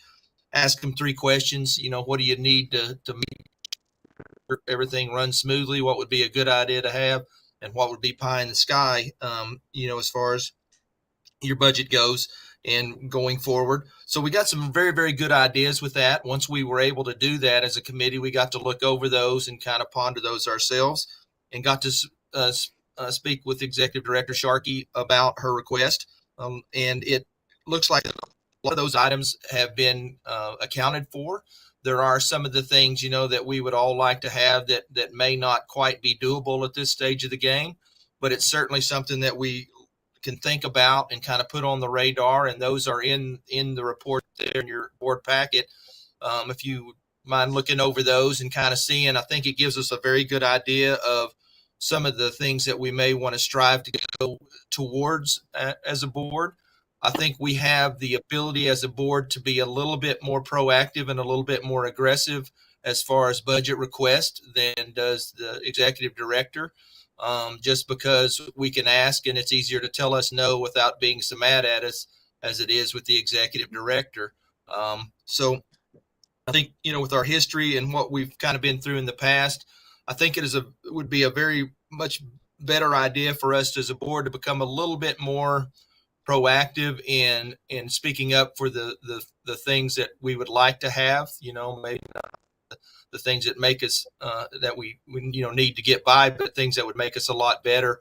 Ask them 3 questions. What do you need to make everything run smoothly? What would be a good idea to have? And what would be pie in the sky, as far as your budget goes. and going forward. So we got some very, very good ideas with that. Once we were able to do that as a committee, we got to look over those and kind of ponder those ourselves, and got to speak with Executive Director Sharkey about her request. And it looks like a lot of those items have been accounted for. There are some of the things, that we would all like to have that may not quite be doable at this stage of the game, but it's certainly something that we can think about and kind of put on the radar. And those are in the report there in your board packet. If you mind looking over those and kind of seeing, I think it gives us a very good idea of some of the things that we may want to strive to go towards as a board. I think we have the ability as a board to be a little bit more proactive and a little bit more aggressive as far as budget request than does the executive director, just because we can ask and it's easier to tell us no without being so mad at us as it is with the executive director. So I think, with our history and what we've kind of been through in the past, I think it would be a very much better idea for us as a board to become a little bit more proactive in speaking up for the things that we would like to have, maybe not the things that make us that we need to get by, but things that would make us a lot better,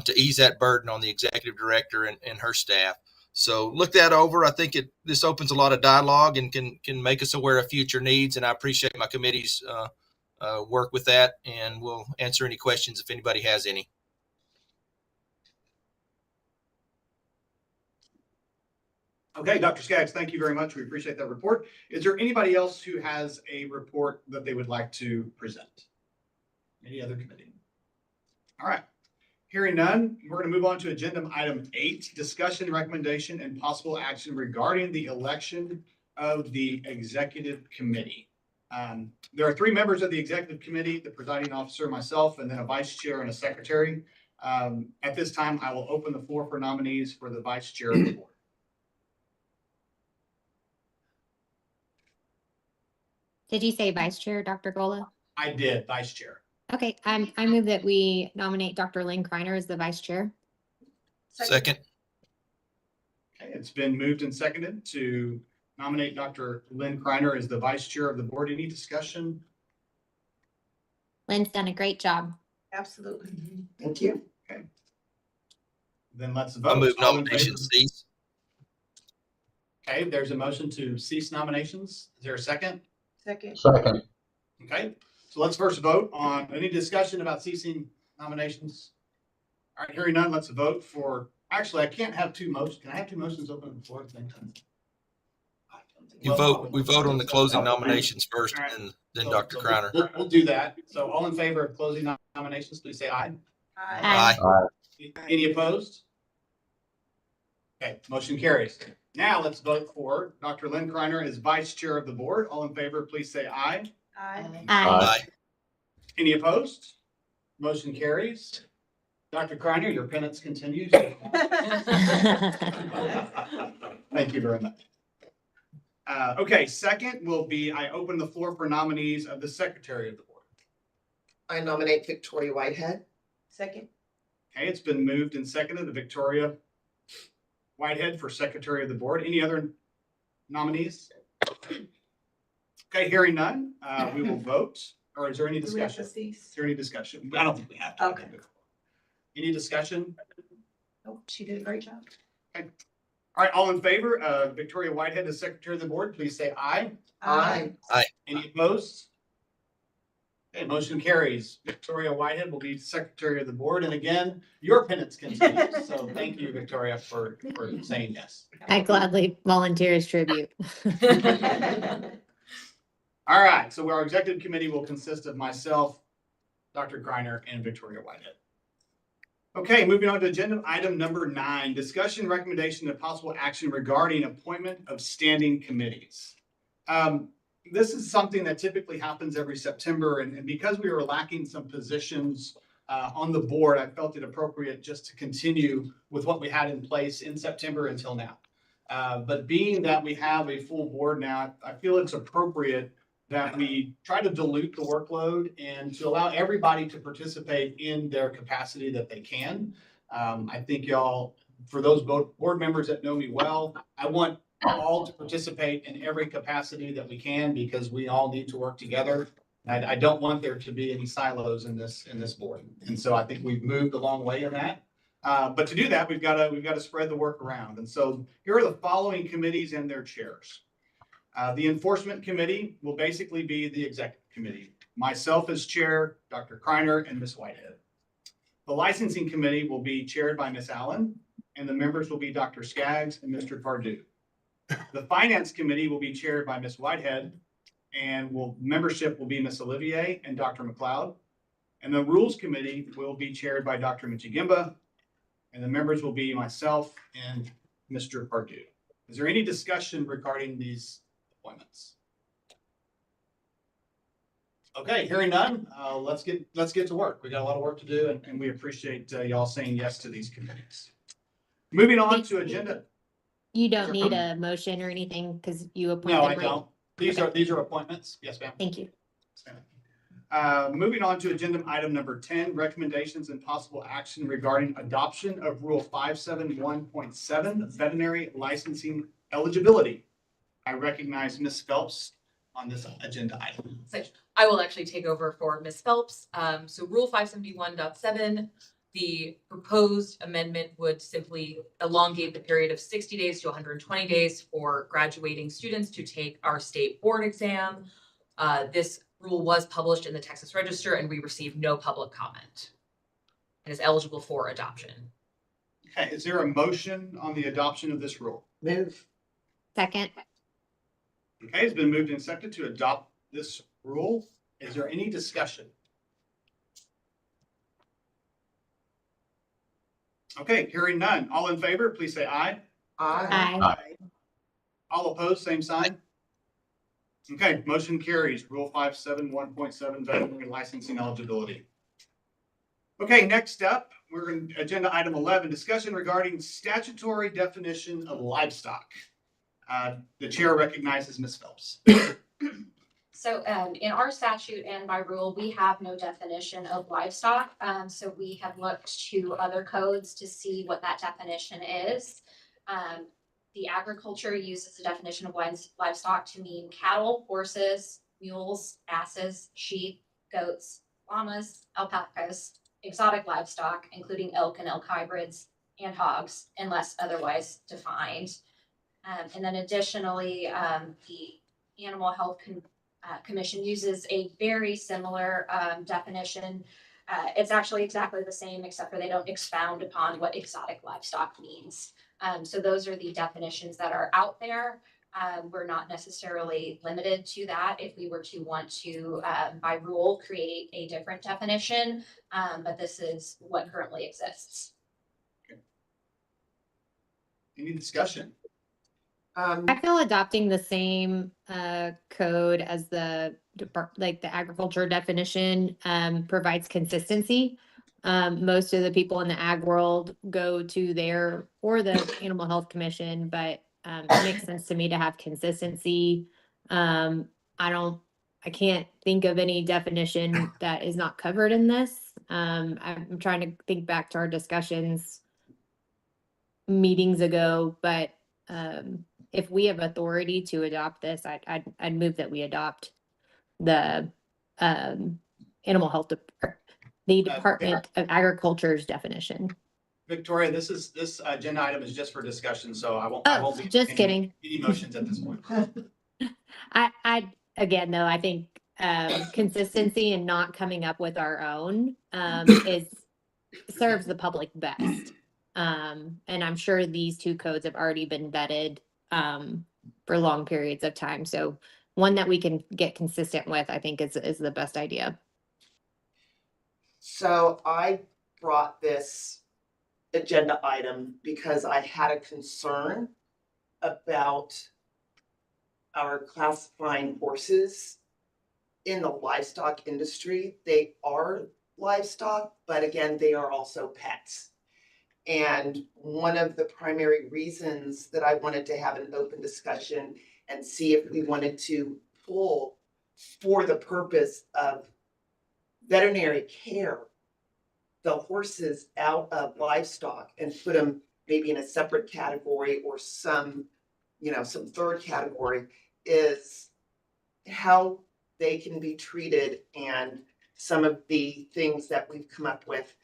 to ease that burden on the executive director and her staff. So look that over. I think this opens a lot of dialogue and can make us aware of future needs. And I appreciate my committee's work with that, and we'll answer any questions if anybody has any. Okay, Dr. Skaggs, thank you very much. We appreciate that report. Is there anybody else who has a report that they would like to present? Any other committee? All right. Hearing none, we're going to move on to agenda item 8, discussion, recommendation, and possible action regarding the election of the executive committee. There are 3 members of the executive committee, the presiding officer, myself, and then a vice chair and a secretary. At this time, I will open the floor for nominees for the vice chair of the board. Did you say vice chair, Dr. Gola? I did, vice chair. Okay, I move that we nominate Dr. Lynn Kreiner as the vice chair. Second. Okay, it's been moved and seconded to nominate Dr. Lynn Kreiner as the vice chair of the board. Any discussion? Lynn's done a great job. Absolutely. Thank you. Okay. Then let's vote. I move All in nominations favor? cease. Okay, there's a motion to cease nominations. Is there a second? Second. Second. Okay, so let's first vote on any discussion about ceasing nominations. All right, hearing none, let's vote for, actually, I can't have 2 motions. Can I have 2 motions open on the floor at the same time? We vote on the closing nominations first, All right. and then So- Dr. so Kreiner. We'll do that. So all in favor of closing nominations, please say aye. Aye. Any opposed? Okay, motion carries. Now let's vote for Dr. Lynn Kreiner as vice chair of the board. All in favor, please say aye. Aye. Aye. Any opposed? Motion carries. Dr. Kreiner, your penance continues. Thank you very much. Okay, second will be, I open the floor for nominees of the secretary of the board. I nominate Victoria Whitehead. Second. Okay, it's been moved and seconded to Victoria Whitehead for secretary of the board. Any other nominees? Okay, hearing none, we will vote. Or is there any Do we have to discussion? cease? Is there any discussion? I don't think we have to. Okay. Any discussion? Oh, she did a great job. All right, all in favor of Victoria Whitehead as secretary of the board, please say aye. Aye. Any opposed? Okay, motion carries. Victoria Whitehead will be secretary of the board. And again, your penance continues. So thank you, Victoria, for saying yes. I gladly volunteer as tribute. All right, so our executive committee will consist of myself, Dr. Kreiner, and Victoria Whitehead. Okay, moving on to agenda item number 9, discussion, recommendation, and possible action regarding appointment of standing committees. This is something that typically happens every September, and because we were lacking some positions on the board, I felt it appropriate just to continue with what we had in place in September until now. But being that we have a full board now, I feel it's appropriate that we try to dilute the workload and to allow everybody to participate in their capacity that they can. I think y'all for those board members that know me well, I want all to participate in every capacity that we can because we all need to work together. I don't want there to be any silos in this board. And so I think we've moved a long way in that. But to do that, we've got to spread the work around. And so here are the following committees and their chairs. The Enforcement Committee will basically be the executive committee. Myself as chair, Dr. Kreiner, and Ms. Whitehead. The Licensing Committee will be chaired by Ms. Allen, and the members will be Dr. Skaggs and Mr. Pardue. The Finance Committee will be chaired by Ms. Whitehead, and membership will be Ms. Olivier and Dr. McLeod. And the Rules Committee will be chaired by Dr. Michigimba, and the members will be myself and Mr. Pardue. Is there any discussion regarding these appointments? Okay, hearing none, let's get to work. We got a lot of work to do, and we appreciate y'all saying yes to these committees. Moving on to agenda. You don't need a motion or anything because you appoint No, them, I right? don't. These are appointments. Yes, ma'am. Thank you. Moving on to agenda item number 10, recommendations and possible action regarding adoption of Rule 571.7, veterinary licensing eligibility. I recognize Ms. Phelps on this agenda item. So I will actually take over for Ms. Phelps. So Rule 571.7, the proposed amendment would simply elongate the period of 60 days to 120 days for graduating students to take our state board exam. This rule was published in the Texas Register and we received no public comment. It is eligible for adoption. Okay, is there a motion on the adoption of this rule? Move. Second. Okay, it's been moved and seconded to adopt this rule. Is there any discussion? Okay, hearing none. All in favor, please say aye. Aye. All opposed, same sign. Okay, motion carries. Rule 571.7 veterinary licensing eligibility. Okay, next up, we're in agenda item 11, discussion regarding statutory definition of livestock. The chair recognizes Ms. Phelps. So in our statute and by rule, we have no definition of livestock. So we have looked to other codes to see what that definition is. The agriculture uses the definition of livestock to mean cattle, horses, mules, asses, sheep, goats, llamas, alpacas, exotic livestock, including elk and elk hybrids, and hogs, unless otherwise defined. And then additionally, the Animal Health Commission uses a very similar definition. It's actually exactly the same, except for they don't expound upon what exotic livestock means. So those are the definitions that are out there. We're not necessarily limited to that if we were to want to, by rule, create a different definition, but this is what currently exists. Okay. Any discussion? I feel adopting the same code as the agriculture definition provides consistency. Most of the people in the ag world go to the Animal Health Commission, but it makes sense to me to have consistency. I can't think of any definition that is not covered in this. I'm trying to think back to our discussions meetings ago, but if we have authority to adopt this, I'd move that we adopt the Animal Health, the Department of Agriculture's definition. Victoria, this agenda item is just for discussion, so I won't be just taking kidding. any motions at this point. Again, though, I think consistency and not coming up with our own serves the public best. And I'm sure these two codes have already been vetted for long periods of time. So one that we can get consistent with, I think is the best idea. So I brought this agenda item because I had a concern about our classifying horses in the livestock industry. They are livestock, but again, they are also pets. And one of the primary reasons that I wanted to have an open discussion and see if we wanted to pull for the purpose of veterinary care the horses out of livestock and put them maybe in a separate category or some, some third category, is how they can be treated and some of the things that we've come up with.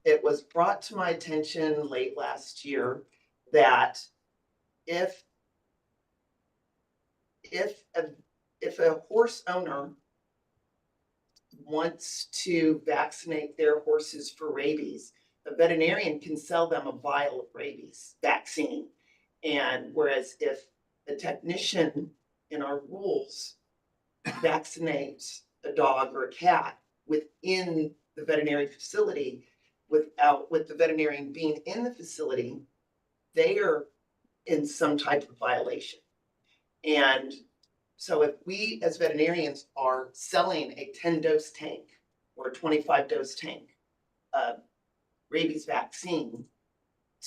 It was brought to my attention late last year that if a horse owner wants to vaccinate their horses for rabies, a veterinarian can sell them a vial of rabies vaccine. And whereas if the technician in our rules vaccinates a dog or a cat within the veterinary facility with the veterinarian being in the facility, they are in some type of violation. And so if we as veterinarians are selling a 10-dose tank or a 25-dose tank of rabies vaccine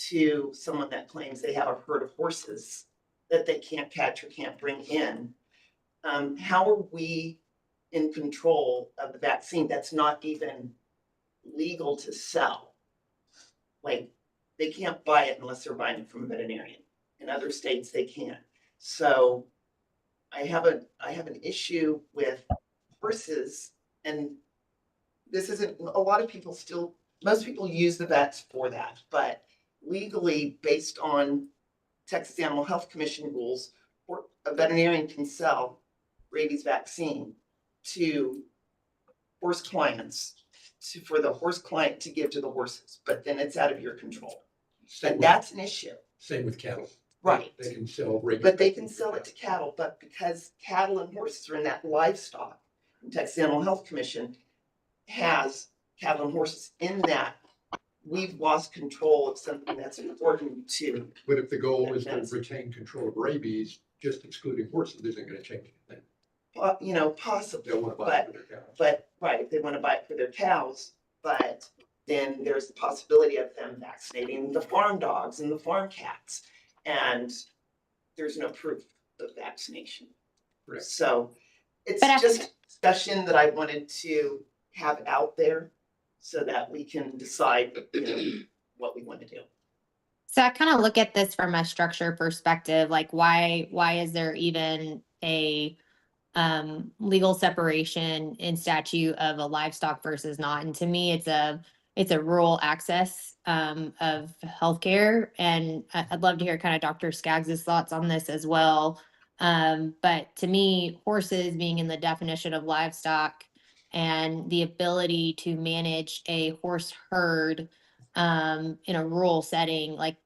to someone that claims they have a herd of horses that they can't catch or can't bring in, how are we in control of the vaccine that's not even legal to sell? Like, they can't buy it unless they're buying it from a veterinarian. In other states, they can. So I have an issue with horses, and this isn't, a lot of people still, most people use the vets for that, but legally, based on Texas Animal Health Commission rules, a veterinarian can sell rabies vaccine to horse clients, for the horse client to give to the horses, but then it's out of your control. And that's an issue. Same with cattle. Right. They can sell rabies. But they can sell it to cattle, but because cattle and horses are in that livestock, Texas Animal Health Commission has cattle and horses in that, we've lost control of something that's important to. But if the goal is to retain control of rabies, just excluding horses isn't going to change anything. Possibly, They want to buy it for their cows. but right, they want to buy it for their cows, but then there's the possibility of them vaccinating the farm dogs and the farm cats, and there's no proof of vaccination. Correct. So it's But just a discussion that I wanted to have out there so that we can decide, what we want to do. So I kind of look at this from a structure perspective, like why is there even a legal separation in statute of a livestock versus not? And to me, it's a rural access of healthcare. And I'd love to hear kind of Dr. Skaggs' thoughts on this as well. But to me, horses being in the definition of livestock and the ability to manage a horse herd in a rural setting, like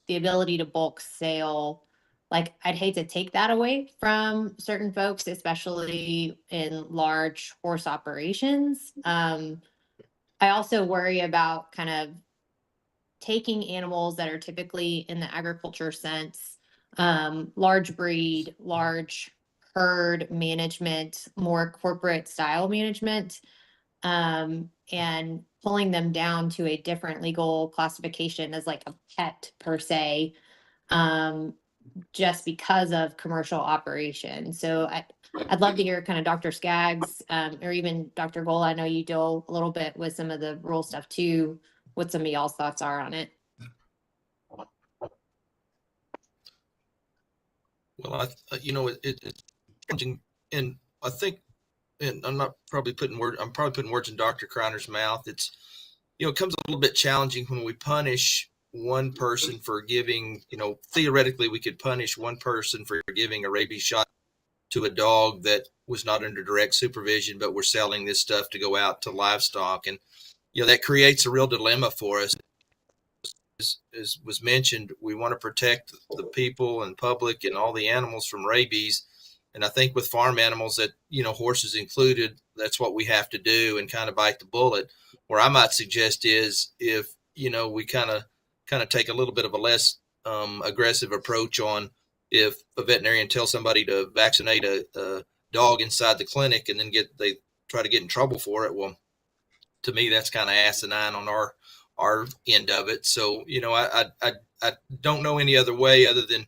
the ability to bulk sale, like I'd hate to take that away from certain folks, especially in large horse operations. I also worry about kind of taking animals that are typically in the agriculture sense, large breed, large herd management, more corporate style management, and pulling them down to a different legal classification as like a pet per se, just because of commercial operation. So I'd love to hear kind of Dr. Skaggs, or even Dr. Gola. I know you deal a little bit with some of the rural stuff too, what some of y'all's thoughts are on it. Well, it's challenging, and I think, and I'm probably putting words in Dr. Kreiner's mouth. It comes a little bit challenging when we punish one person for giving, theoretically we could punish one person for giving a rabies shot to a dog that was not under direct supervision, but we're selling this stuff to go out to livestock. And, that creates a real dilemma for us. As was mentioned, we want to protect the people and public and all the animals from rabies. And I think with farm animals that, horses included, that's what we have to do and kind of bite the bullet. Where I might suggest is if, we kind of take a little bit of a less aggressive approach on if a veterinarian tells somebody to vaccinate a dog inside the clinic and then they try to get in trouble for it. Well, to me, that's kind of asinine on our end of it. So, I don't know any other way other than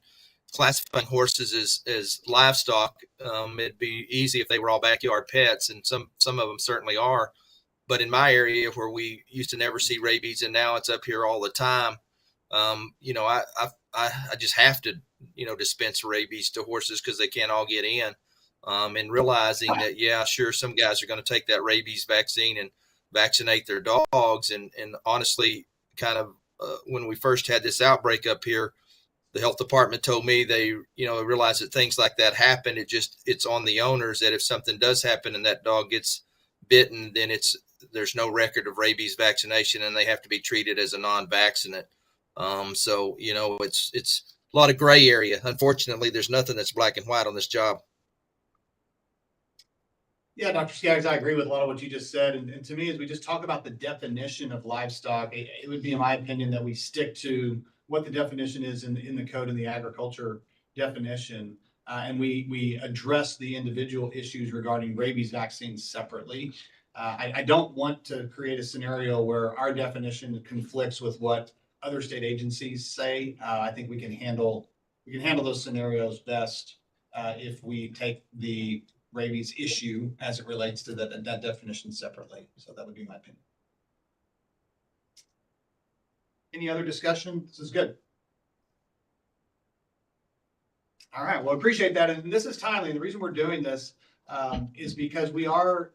classifying horses as livestock. It'd be easy if they were all backyard pets, and some of them certainly are. But in my area where we used to never see rabies and now it's up here all the time, You know, I just have to, you know, dispense rabies to horses because they can't all get in. And realizing that, yeah, sure, some guys are going to take that rabies vaccine and vaccinate their dogs. And honestly, kind of when we first had this outbreak up here, the health department told me they, you know, realize that things like that happen. It's on the owners that if something does happen and that dog gets bitten, then there's no record of rabies vaccination and they have to be treated as a non-vaccinate. So, you know, it's a lot of gray area. Unfortunately, there's nothing that's black and white on this job. Yeah, Dr. Skaggs, I agree with a lot of what you just said. And to me, as we just talk about the definition of livestock, it would be, in my opinion, that we stick to what the definition is in the code and the agriculture definition. And we address the individual issues regarding rabies vaccines separately. I don't want to create a scenario where our definition conflicts with what other state agencies say. I think we can handle those scenarios best if we take the rabies issue as it relates to that definition separately. So that would be my opinion. Any other discussion? This is good. All right, well, appreciate that. And this is timely. And the reason we're doing this is because we are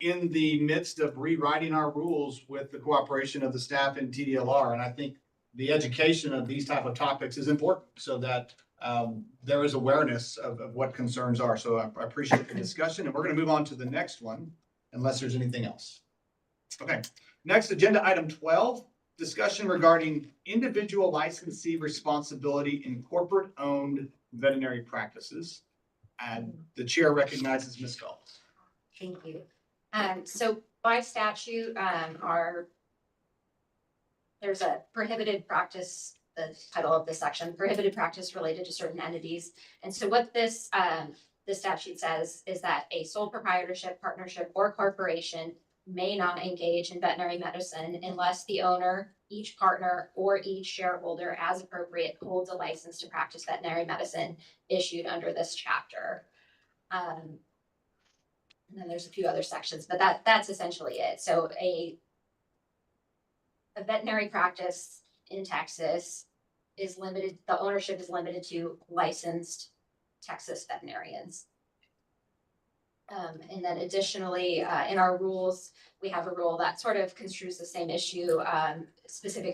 in the midst of rewriting our rules with the cooperation of the staff and TDLR. And I think the education of these type of topics is important so that there is awareness of what concerns are. So I appreciate the discussion, and we're going to move on to the next one unless there's anything else. Okay, next agenda item 12, discussion regarding individual licensee responsibility in corporate owned veterinary practices. And the chair recognizes Ms. Phelps. Thank you. So by statute, there's a prohibited practice, the title of this section, prohibited practice related to certain entities. And so what this statute says is that a sole proprietorship, partnership, or corporation may not engage in veterinary medicine unless the owner, each partner, or each shareholder, as appropriate, holds a license to practice veterinary medicine issued under this chapter. And then there's a few other sections, but that's essentially it. So a veterinary practice in Texas is limited, the ownership is limited to licensed Texas veterinarians. And then additionally, in our rules, we have a rule that sort of construes the same issue.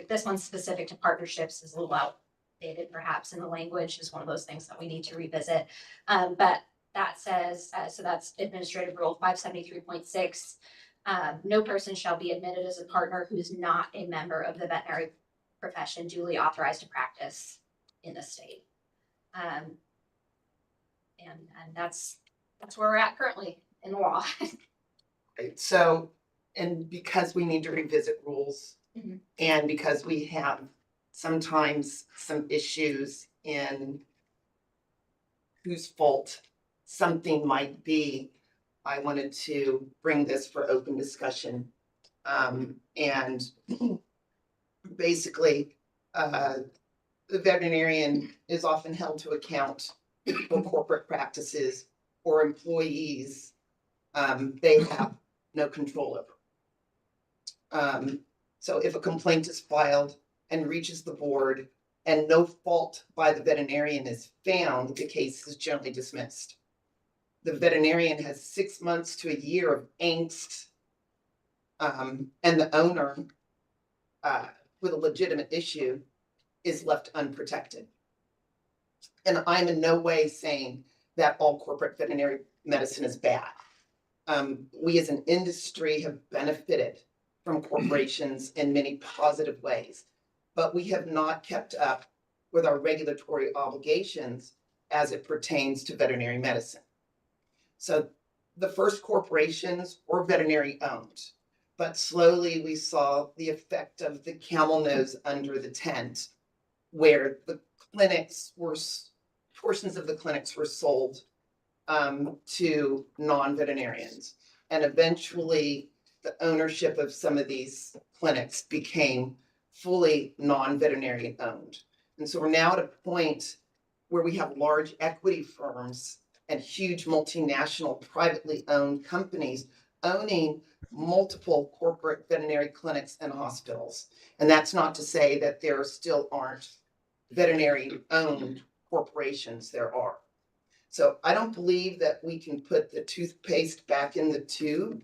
This one's specific to partnerships, is a little outdated perhaps in the language, is one of those things that we need to revisit. But that says, so that's Administrative Rule 573.6. No person shall be admitted as a partner who is not a member of the veterinary profession duly authorized to practice in the state. And that's where we're at currently in the law. Right, so, and because we need to revisit rules, and because we have sometimes some issues in whose fault something might be, I wanted to bring this for open discussion. And basically, the veterinarian is often held to account for corporate practices or employees they have no control over. So if a complaint is filed and reaches the board and no fault by the veterinarian is found, the case is generally dismissed. The veterinarian has 6 months to a year of angst, and the owner with a legitimate issue is left unprotected. And I'm in no way saying that all corporate veterinary medicine is bad. We as an industry have benefited from corporations in many positive ways, but we have not kept up with our regulatory obligations as it pertains to veterinary medicine. So the first corporations were veterinary owned, but slowly we saw the effect of the camel nose under the tent, where the clinics were, portions of the clinics were sold to non-veterinarians. And eventually the ownership of some of these clinics became fully non-veterinarian owned. And so we're now at a point where we have large equity firms and huge multinational privately owned companies owning multiple corporate veterinary clinics and hospitals. And that's not to say that there still aren't veterinary-owned corporations. There are. So I don't believe that we can put the toothpaste back in the tube,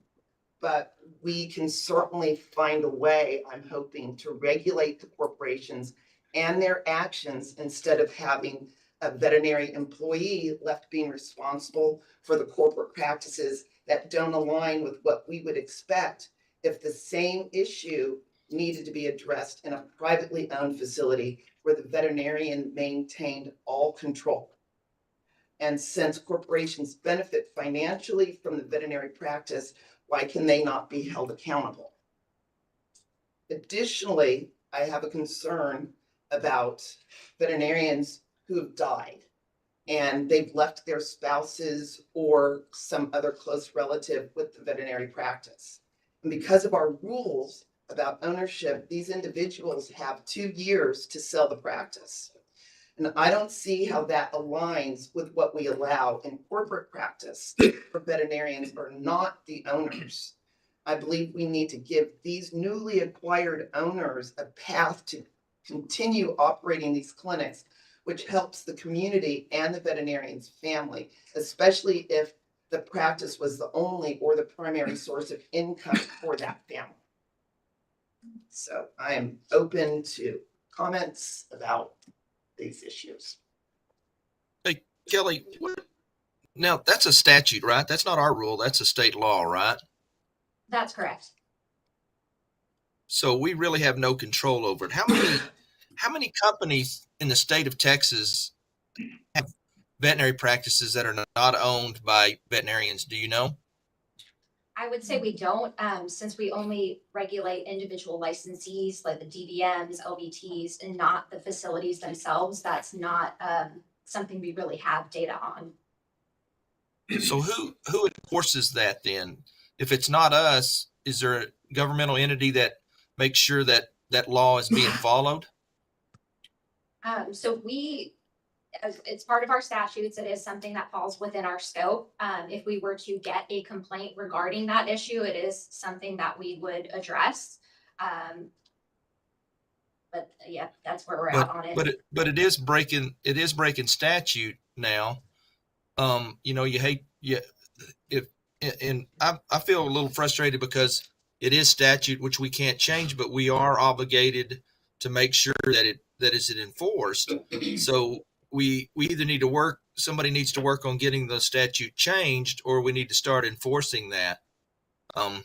but we can certainly find a way, I'm hoping, to regulate the corporations and their actions instead of having a veterinary employee left being responsible for the corporate practices that don't align with what we would expect if the same issue needed to be addressed in a privately owned facility where the veterinarian maintained all control. And since corporations benefit financially from the veterinary practice, why can they not be held accountable? Additionally, I have a concern about veterinarians who have died and they've left their spouses or some other close relative with the veterinary practice. And because of our rules about ownership, these individuals have 2 years to sell the practice. And I don't see how that aligns with what we allow in corporate practice for veterinarians who are not the owners. I believe we need to give these newly acquired owners a path to continue operating these clinics, which helps the community and the veterinarian's family, especially if the practice was the only or the primary source of income for that family. So I am open to comments about these issues. Hey, Kelly, now that's a statute, right? That's not our rule. That's a state law, right? That's correct. So we really have no control over it. How many companies in the state of Texas have veterinary practices that are not owned by veterinarians? Do you know? I would say we don't, since we only regulate individual licensees like the DVMs, LVTs, and not the facilities themselves. That's not something we really have data on. So who enforces that then? If it's not us, is there a governmental entity that makes sure that that law is being followed? So it's part of our statutes. It is something that falls within our scope. If we were to get a complaint regarding that issue, it is something that we would address. But yeah, that's where we're at on it. But it is breaking statute now. I feel a little frustrated because it is statute, which we can't change, but we are obligated to make sure that is enforced. So we either need to somebody needs to work on getting the statute changed, or we need to start enforcing that. Of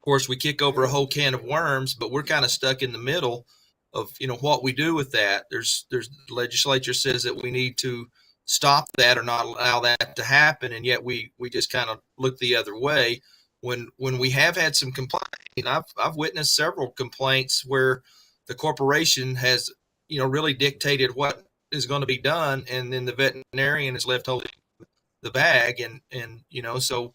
course, we kick over a whole can of worms, but we're kind of stuck in the middle of, what we do with that. There's the legislature says that we need to stop that or not allow that to happen, and yet we just kind of look the other way when we have had some complaints. I've witnessed several complaints where the corporation has really dictated what is going to be done, and then the veterinarian is left holding the bag, and so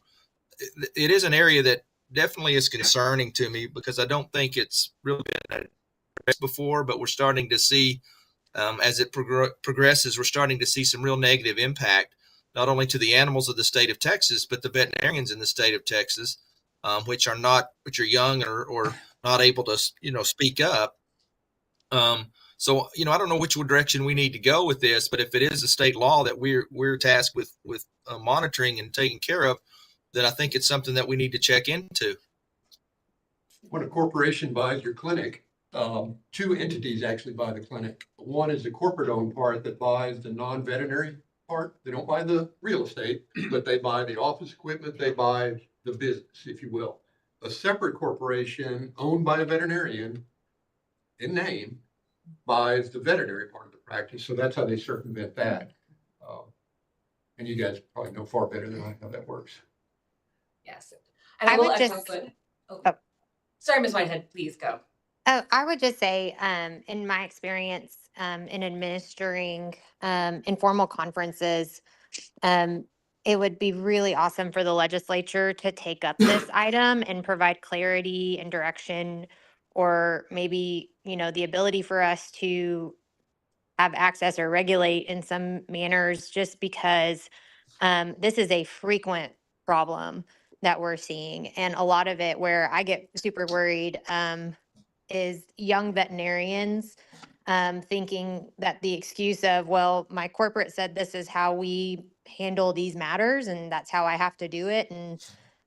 it is an area that definitely is concerning to me, because I don't think it's really been addressed before, but we're starting to see as it progresses, we're starting to see some real negative impact, not only to the animals of the state of Texas, but the veterinarians in the state of Texas, which are young or not able to, speak up. So, I don't know which direction we need to go with this, but if it is a state law that we're tasked with monitoring and taking care of, then I think it's something that we need to check into. When a corporation buys your clinic, 2 entities actually buy the clinic. One is the corporate-owned part that buys the non-veterinary part. They don't buy the real estate, but they buy the office equipment. They buy the business, if you will. A separate corporation owned by a veterinarian in name buys the veterinary part of the practice. So that's how they circumvent that. And you guys probably know far better than I how that works. Yes. And I would just. Sorry, Ms. Whitehead, please go. Oh, I would just say, in my experience, in administering informal conferences, it would be really awesome for the legislature to take up this item and provide clarity and direction, or maybe, the ability for us to have access or regulate in some manners, just because this is a frequent problem. that we're seeing. And a lot of it where I get super worried is young veterinarians thinking that the excuse of, well, my corporate said this is how we handle these matters and that's how I have to do it. And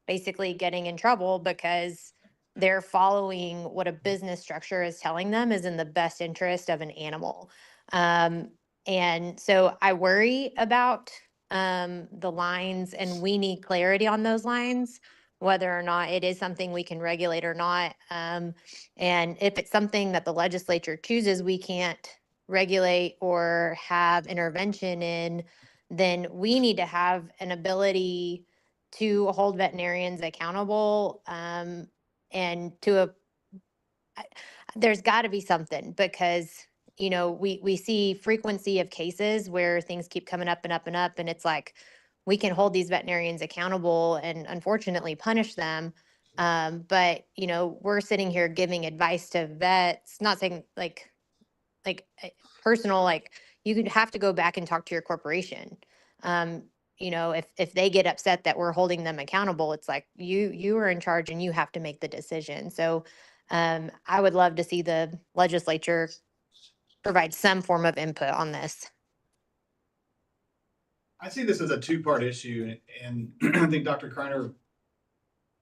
basically getting in trouble because they're following what a business structure is telling them is in the best interest of an animal. And so I worry about the lines, and we need clarity on those lines, whether or not it is something we can regulate or not. And if it's something that the legislature chooses we can't regulate or have intervention in, then we need to have an ability to hold veterinarians accountable, and to a, there's got to be something because we see frequency of cases where things keep coming up and up and up, and it's like we can hold these veterinarians accountable and unfortunately punish them, but we're sitting here giving advice to vets, not saying like personal, like you could have to go back and talk to your corporation. If they get upset that we're holding them accountable, it's like you are in charge and you have to make the decision. So I would love to see the legislature provide some form of input on this. I see this as a two-part issue, and I think Dr. Kreiner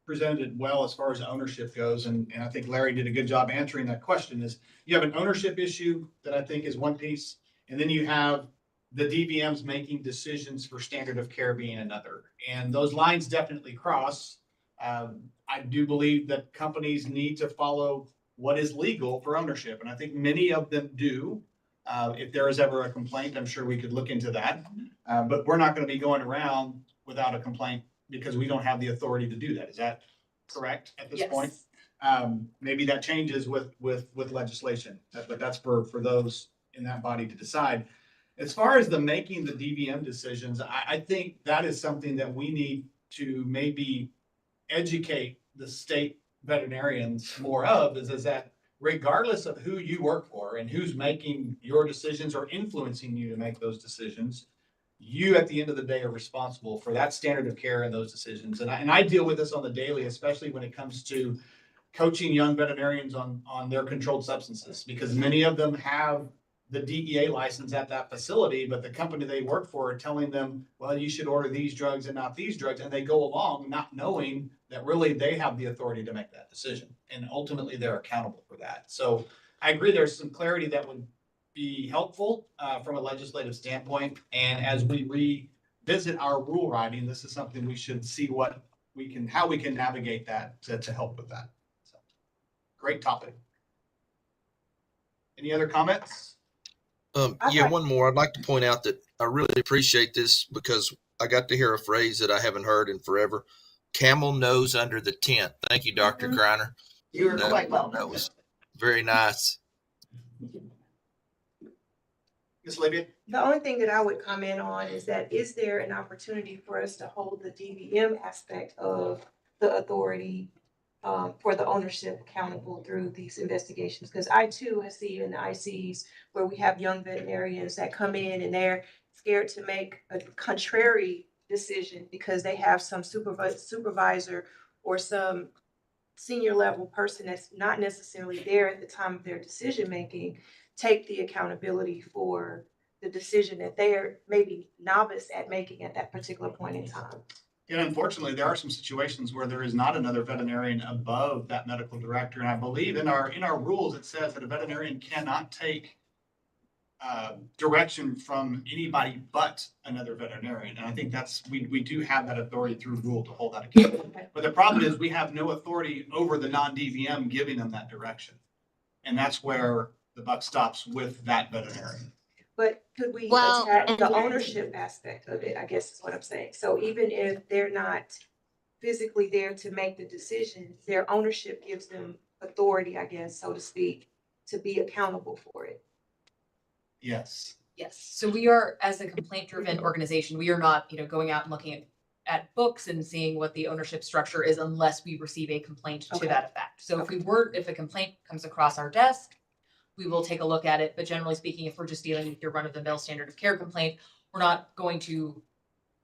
presented it well as far as ownership goes, and I think Larry did a good job answering that question. Is you have an ownership issue that I think is one piece, and then you have the DVMs making decisions for standard of care being another, and those lines definitely cross. I do believe that companies need to follow what is legal for ownership, and I think many of them do. If there is ever a complaint, I'm sure we could look into that, but we're not going to be going around without a complaint because we don't have the authority to do that. Is that correct at this point? Maybe that changes with legislation, but that's for those in that body to decide. As far as the making the DVM decisions, I think that is something that we need to maybe educate the state veterinarians more of, is that regardless of who you work for and who's making your decisions or influencing you to make those decisions, you at the end of the day are responsible for that standard of care and those decisions. And I deal with this on the daily, especially when it comes to coaching young veterinarians on their controlled substances, because many of them have the DEA license at that facility, but the company they work for are telling them, well, you should order these drugs and not these drugs. And they go along not knowing that really they have the authority to make that decision. And ultimately they're accountable for that. So I agree there's some clarity that would be helpful from a legislative standpoint. And as we revisit our rule writing, this is something we should see how we can navigate that to help with that. So, great topic. Any other comments? Yeah, one more. I'd like to point out that I really appreciate this because I got to hear a phrase that I haven't heard in forever. Camel nose under the tent. Thank you, Dr. Kreiner. You were quite well. That was very nice. Ms. Olivia? The only thing that I would comment on is that, is there an opportunity for us to hold the DVM aspect of the authority for the ownership accountable through these investigations? Because I too have seen in the ICs where we have young veterinarians that come in and they're scared to make a contrary decision because they have some supervisor or some senior level person that's not necessarily there at the time of their decision making take the accountability for the decision that they are maybe novice at making at that particular point in time. And unfortunately, there are some situations where there is not another veterinarian above that medical director. And I believe in our rules, it says that a veterinarian cannot take direction from anybody but another veterinarian. And I think we do have that authority through rule to hold that accountable. But the problem is we have no authority over the non-DVM giving them that direction. And that's where the buck stops with that veterinarian. But could we attack the ownership aspect of it, I guess is what I'm saying. So even if they're not physically there to make the decision, their ownership gives them authority, I guess, so to speak, to be accountable for it. Yes. Yes. So we are, as a complaint-driven organization, we are not, going out and looking at books and seeing what the ownership structure is unless we receive a complaint to that effect. So if a complaint comes across our desk, we will take a look at it. But generally speaking, if we're just dealing with your run-of-the-mill standard of care complaint, we're not going to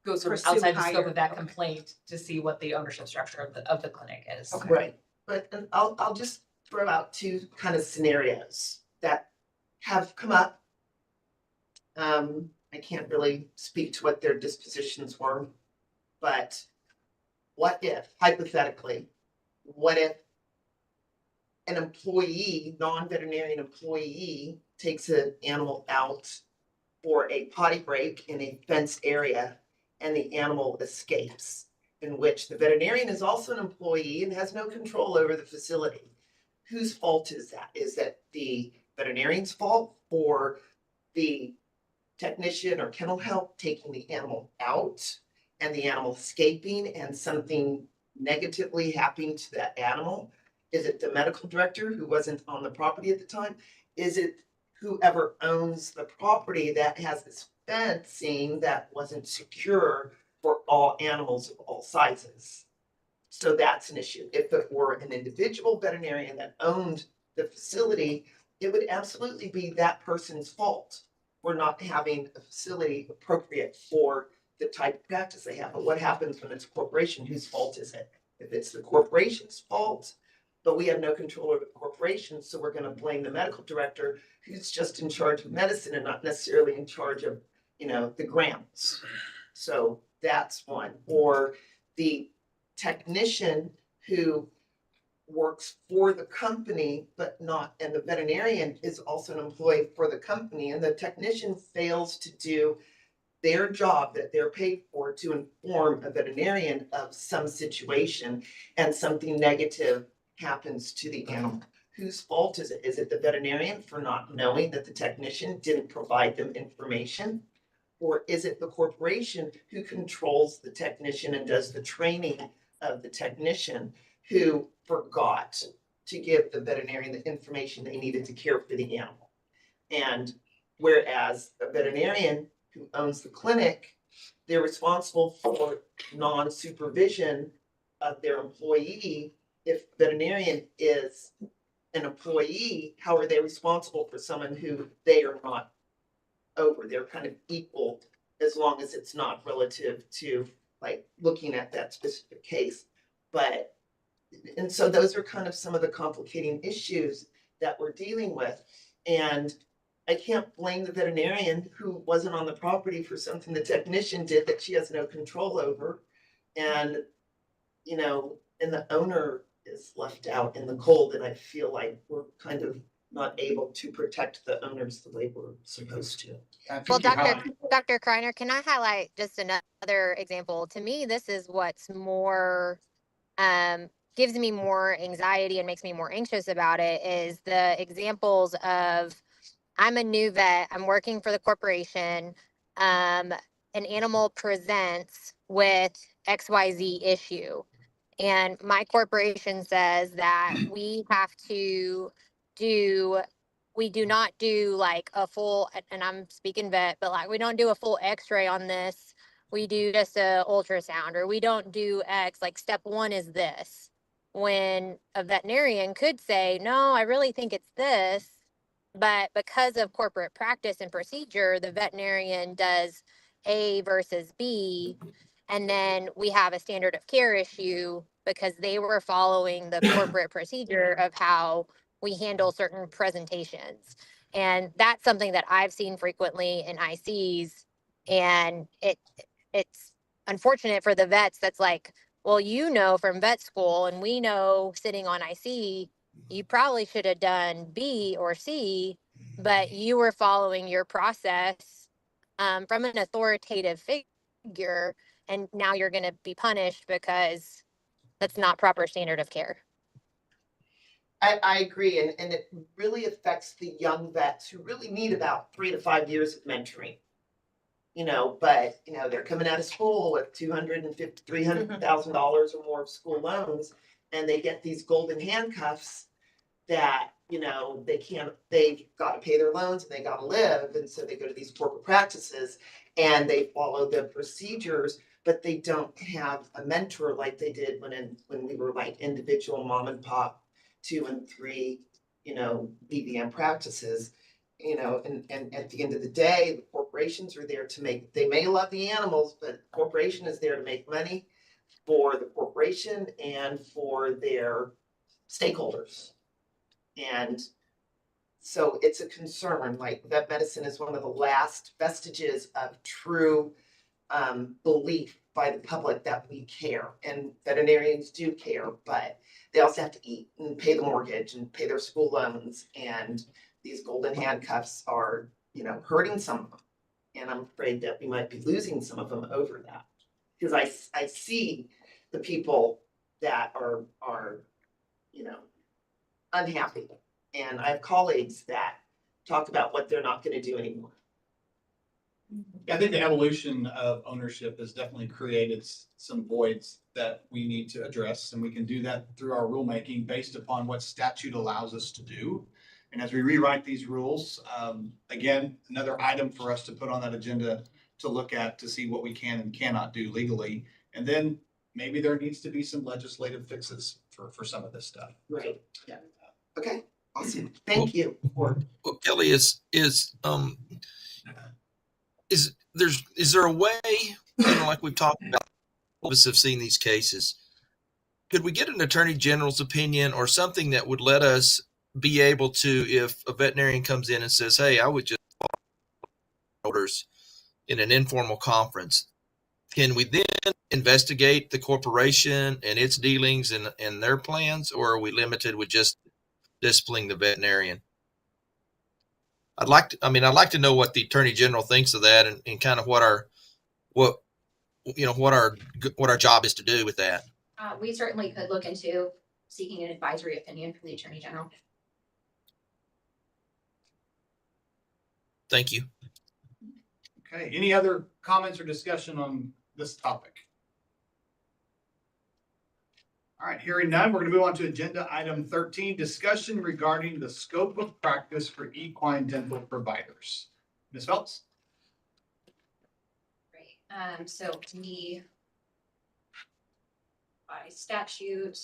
go sort of Pursue outside the scope higher. of that Okay. complaint to see what the ownership structure of the clinic is. Okay. Right, but and I'll just throw out two kind of scenarios that have come up. I can't really speak to what their dispositions were, but what if, hypothetically, what if an employee, non-veterinarian employee, takes an animal out for a potty break in a fenced area and the animal escapes, in which the veterinarian is also an employee and has no control over the facility? Whose fault is that? Is that the veterinarian's fault or the technician or kennel help taking the animal out and the animal escaping and something negatively happening to that animal? Is it the medical director who wasn't on the property at the time? Is it whoever owns the property that has this fencing that wasn't secure for all animals of all sizes? So that's an issue. If it were an individual veterinarian that owned the facility, it would absolutely be that person's fault for not having a facility appropriate for the type of practice they have. But what happens when it's a corporation? Whose fault is it? If it's the corporation's fault, but we have no control over the corporation, so we're going to blame the medical director who's just in charge of medicine and not necessarily in charge of, the grounds. So that's one. Or the technician who works for the company, but not, and the veterinarian is also an employee for the company, and the technician fails to do their job that they're paid for to inform a veterinarian of some situation and something negative happens to the animal. Whose fault is it? Is it the veterinarian for not knowing that the technician didn't provide them information? Or is it the corporation who controls the technician and does the training of the technician who forgot to give the veterinarian the information they needed to care for the animal? And whereas a veterinarian who owns the clinic, they're responsible for non-supervision of their employee. If veterinarian is an employee, how are they responsible for someone who they are not over? They're kind of equal as long as it's not relative to like looking at that specific case. But, and so those are kind of some of the complicating issues that we're dealing with. And I can't blame the veterinarian who wasn't on the property for something the technician did that she has no control over. And, and the owner is left out in the cold. And I feel like we're kind of not able to protect the owners the way we're supposed to. Well, Dr. Kreiner, can I highlight just another example? To me, this is what's more, gives me more anxiety and makes me more anxious about it is the examples of, I'm a new vet, I'm working for the corporation, an animal presents with XYZ issue. And my corporation says that we do not do like a full, and I'm speaking vet, but like we don't do a full x-ray on this. We do just a ultrasound, or we don't do X, like step one is this. When a veterinarian could say, no, I really think it's this. But because of corporate practice and procedure, the veterinarian does A versus B. And then we have a standard of care issue because they were following the corporate procedure of how we handle certain presentations. And that's something that I've seen frequently in ICs. And it's unfortunate for the vets that's like, well, from vet school, and we know sitting on IC, you probably should have done B or C, but you were following your process from an authoritative figure, and now you're going to be punished because that's not proper standard of care. I agree, and it really affects the young vets who really need about 3 to 5 years of mentoring. But they're coming out of school with $250,000, $300,000 or more of school loans, and they get these golden handcuffs that they've got to pay their loans and they got to live, and so they go to these corporate practices and they follow the procedures, but they don't have a mentor like they did when we were like individual mom and pop 2 and 3 BVM practices. And at the end of the day, the corporate corporations are there to make, they may love the animals, but corporation is there to make money for the corporation and for their stakeholders. And so it's a concern, like vet medicine is one of the last vestiges of true belief by the public that we care, and veterinarians do care, but they also have to eat and pay the mortgage and pay their school loans, and these golden handcuffs are, you know, hurting some of them. And I'm afraid that we might be losing some of them over that, because I see the people that are, you know, unhappy. And I have colleagues that talk about what they're not gonna do anymore. I think the evolution of ownership has definitely created some voids that we need to address, and we can do that through our rulemaking based upon what statute allows us to do. And as we rewrite these rules, again, another item for us to put on that agenda to look at, to see what we can and cannot do legally. And then maybe there needs to be some legislative fixes for some of this stuff. Right, yeah. Okay, awesome. Thank you. Well, Kelly, is there a way, you know, like we've talked about, all of us have seen these cases. Could we get an attorney general's opinion or something that would let us be able to, if a veterinarian comes in and says, hey, I would just orders in an informal conference, can we then investigate the corporation and its dealings and their plans, or are we limited with just disciplining the veterinarian? I'd like to know what the attorney general thinks of that, and kind of what our job is to do with that. We certainly could look into seeking an advisory opinion from the attorney general. Thank you. Okay, any other comments or discussion on this topic? All right, hearing none, we're going to move on to agenda item 13, discussion regarding the scope of practice for equine dental providers. Ms. Phelps? Great. So to me, by statute,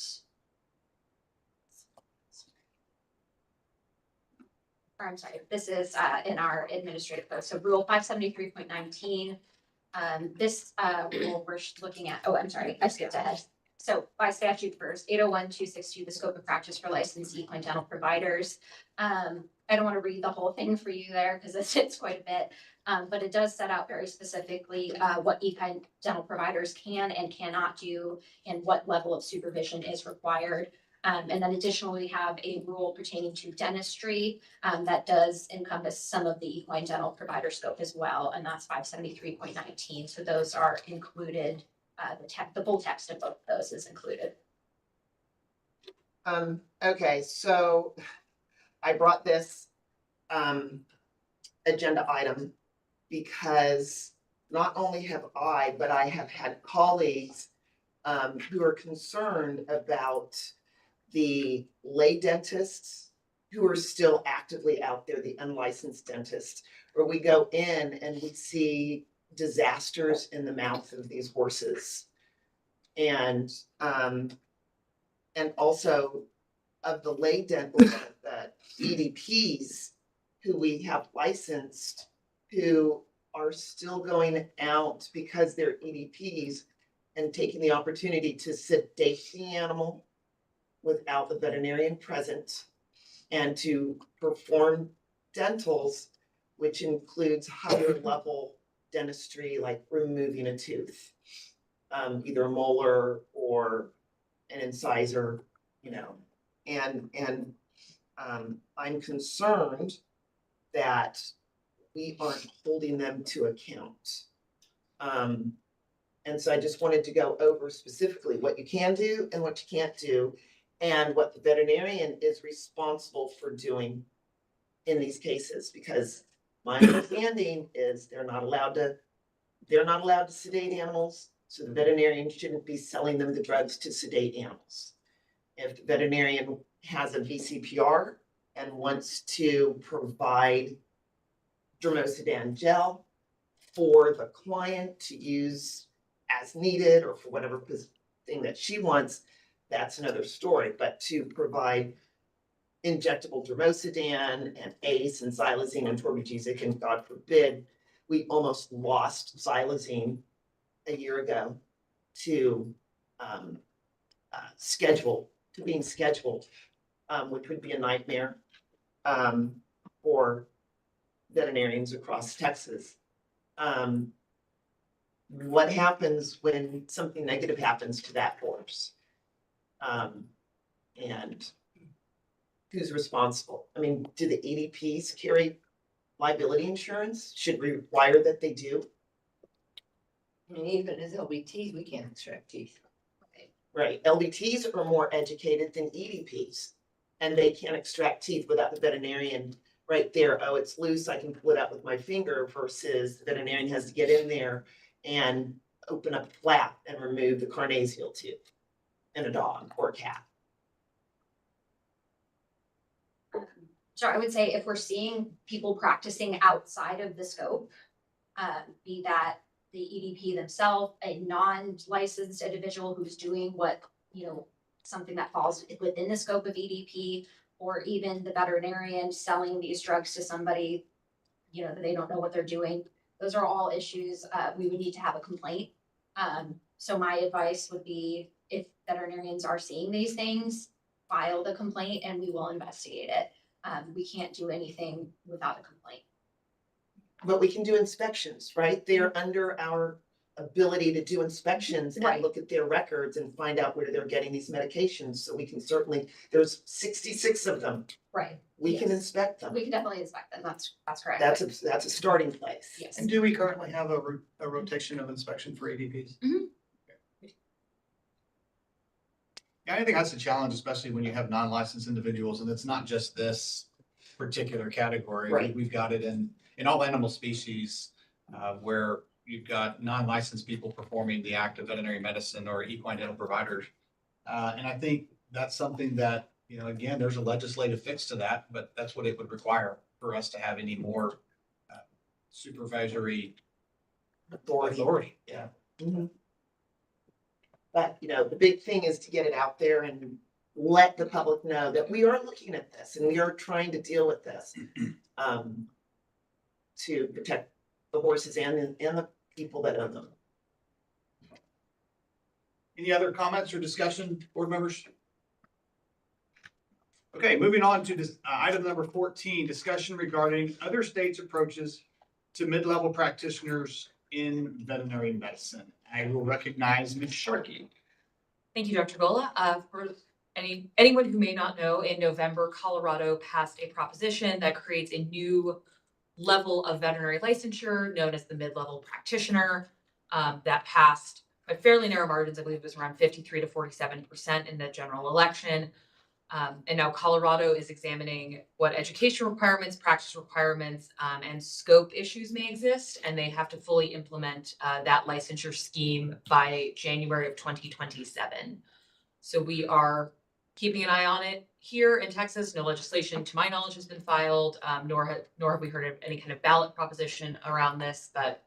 or I'm sorry, this is in our administrative code. So Rule 573.19. This rule we're looking at. Oh, I'm sorry, I skipped ahead. So by statute first, 801-262, the scope of practice for licensed equine dental providers. I don't want to read the whole thing for you there because it's quite a bit, but it does set out very specifically what equine dental providers can and cannot do and what level of supervision is required. And then additionally, we have a rule pertaining to dentistry that does encompass some of the equine dental provider scope as well, and that's 573.19. So those are included. The full text of both of those is included. Okay, so I brought this agenda item because not only have I, but I have had colleagues who are concerned about the lay dentists who are still actively out there, the unlicensed dentists, where we go in and we see disasters in the mouth of these horses. And also of the lay dental, the EDPs who we have licensed, who are still going out because they're EDPs and taking the opportunity to sedate the animal without the veterinarian present and to perform dentals, which includes higher level dentistry, like removing a tooth, either a molar or an incisor, you know, and I'm concerned that we aren't holding them to account. And so I just wanted to go over specifically what you can do and what you can't do, and what the veterinarian is responsible for doing in these cases, because my understanding is they're not allowed to sedate animals, so the veterinarian shouldn't be selling them the drugs to sedate animals. If the veterinarian has a VCPR and wants to provide Dromosedan gel for the client to use as needed or for whatever thing that she wants, that's another story. But to provide injectable Dromosedan and ACE and xylazine and Torbigesic, and God forbid, we almost lost xylazine a year ago to being scheduled, which would be a nightmare for veterinarians across Texas. What happens when something negative happens to that horse? And who's responsible? I mean, do the EDPs carry liability insurance? Should we require that they do? I mean, even as LBTs, we can't extract teeth. Right, LBTs are more educated than EDPs, and they can't extract teeth without the veterinarian right there. Oh, it's loose, I can pull it out with my finger, versus the veterinarian has to get in there and open up the flap and remove the carnasial tooth in a dog or a cat. So I would say if we're seeing people practicing outside of the scope, be that the EDP themselves, a non-licensed individual who's doing what, something that falls within the scope of EDP, or even the veterinarian selling these drugs to somebody, that they don't know what they're doing. Those are all issues. We would need to have a complaint. So my advice would be, if veterinarians are seeing these things, file the complaint and we will investigate it. We can't do anything without a complaint. But we can do inspections, right? They're under our ability to do inspections and Right. look at their records and find out where they're getting these medications. So we can certainly, there's 66 of them. Right. We can Yes. inspect them. We can definitely inspect them. That's correct. That's a starting place. Yes. And do we currently have a rotation of inspection for ADPs? Mhm. Yeah, I think that's a challenge, especially when you have non-licensed individuals, and it's not just this particular category. Right. We've got it in all animal species, where you've got non-licensed people performing the act of veterinary medicine or equine dental providers. And I think that's something that, again, there's a legislative fix to that, but that's what it would require for us to have any more supervisory authority. Yeah. Mhm. But, the big thing is to get it out there and let the public know that we are looking at this and we are trying to deal with this to protect the horses and the people that own them. Any other comments or discussion, board members? Okay, moving on to this, item number 14, discussion regarding other states' approaches to mid-level practitioners in veterinary medicine. I will recognize Ms. Sharkey. Thank you, Dr. Gola. For anyone who may not know, in November, Colorado passed a proposition that creates a new level of veterinary licensure known as the mid-level practitioner. That passed by fairly narrow margins. I believe it was around 53 to 47% in the general election. And now Colorado is examining what education requirements, practice requirements, and scope issues may exist, and they have to fully implement that licensure scheme by January of 2027. So we are keeping an eye on it here in Texas. No legislation, to my knowledge, has been filed, nor have we heard of any kind of ballot proposition around this, but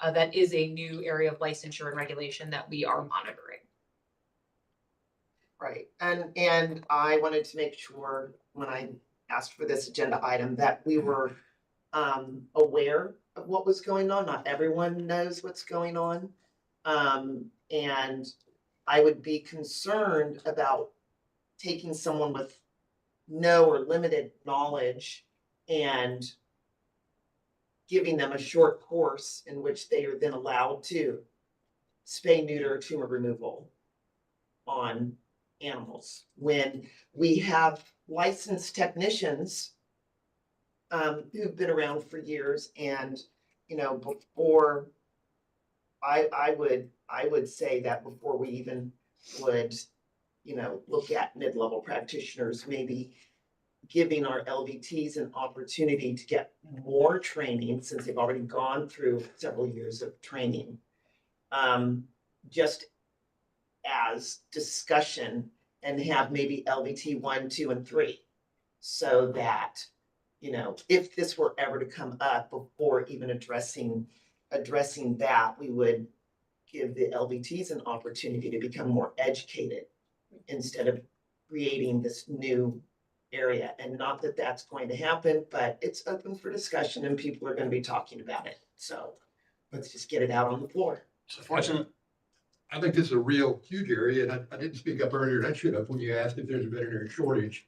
that is a new area of licensure and regulation that we are monitoring. Right, and I wanted to make sure when I asked for this agenda item that we were aware of what was going on. Not everyone knows what's going on. And I would be concerned about taking someone with no or limited knowledge and giving them a short course in which they are then allowed to spay, neuter, or tumor removal on animals, when we have licensed technicians who've been around for years. And before I would say that before we even would look at mid-level practitioners, maybe giving our LVTs an opportunity to get more training, since they've already gone through several years of training, just as discussion, and have maybe LVT 1, 2, and 3, so that, if this were ever to come up, before even addressing that, we would give the LVTs an opportunity to become more educated instead of creating this new area. And not that that's going to happen, but it's open for discussion and people are going to be talking about it. So let's just get it out on the floor. So fortunate. I think this is a real huge area, and I didn't speak up earlier, and I should have, when you asked if there's a veterinary shortage.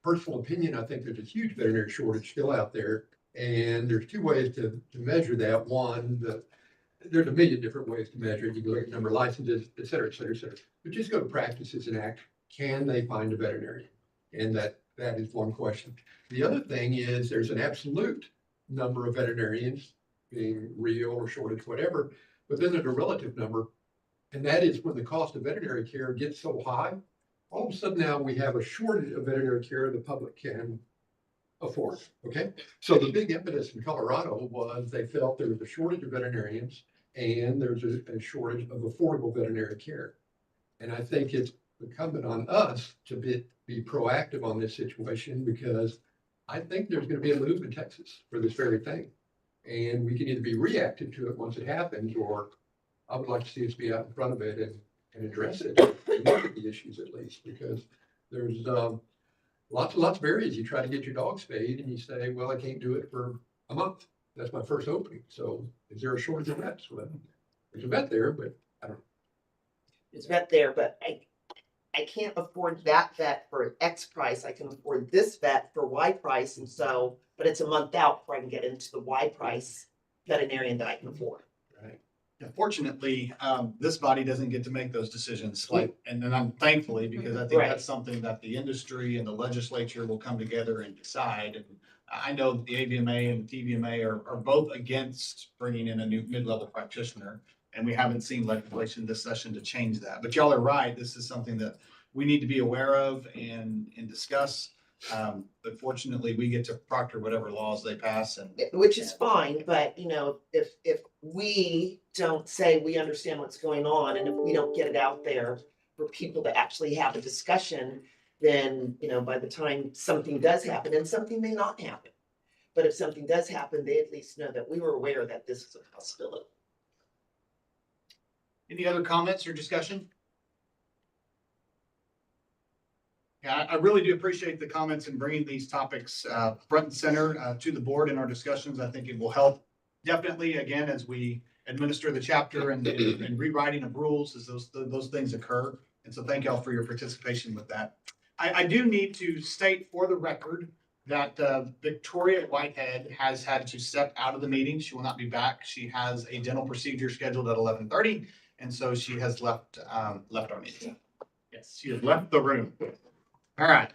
Personal opinion, I think there's a huge veterinary shortage still out there, and there's two ways to measure that. One, there's a million different ways to measure it. You can look at number of licenses, et cetera, et cetera, et cetera. But just go to practices and act. Can they find a veterinarian? And that is one question. The other thing is there's an absolute number of veterinarians, being real or shortage, whatever, but then there's a relative number. And that is when the cost of veterinary care gets so high, all of a sudden now we have a shortage of veterinary care the public can afford, okay? So the big impetus in Colorado was they felt there was a shortage of veterinarians and there's a shortage of affordable veterinary care. And I think it's incumbent on us to be proactive on this situation, because I think there's going to be a move in Texas for this very thing. And we can either be reactive to it once it happens, or I would like to see us be out in front of it and address it, and look at the issues at least, because there's lots of areas you try to get your dog spayed and you say, well, I can't do it for a month. That's my first opening. So is there a shortage of vets? Well, there's a vet there, but I don't know. There's a vet there, but I can't afford that vet for X price. I can afford this vet for Y price. And so, but it's a month out before I can get into the Y price veterinarian that I can afford. Right. Yeah, fortunately, this body doesn't get to make those decisions, like, and then I'm thankfully, because I think Right. that's something that the industry and the legislature will come together and decide. And I know that the AVMA and the TVMA are both against bringing in a new mid-level practitioner, and we haven't seen legislation this session to change that. But y'all are right, this is something that we need to be aware of and discuss. But fortunately, we get to proctor whatever laws they pass, and Which is fine, but you know, if we don't say we understand what's going on, and if we don't get it out there for people to actually have a discussion, then, you know, by the time something does happen, and something may not happen, but if something does happen, they at least know that we were aware that this is a possibility. any other comments or discussion? Yeah, I really do appreciate the comments and bringing these topics front and center to the board in our discussions. I think it will help definitely, again, as we administer the chapter and rewriting of rules as those things occur. And so thank y'all for your participation with that. I do need to state for the record that Victoria Whitehead has had to step out of the meeting. She will not be back. She has a dental procedure scheduled at 11:30, and so she has left our meeting. Yes, she has left the room. All right.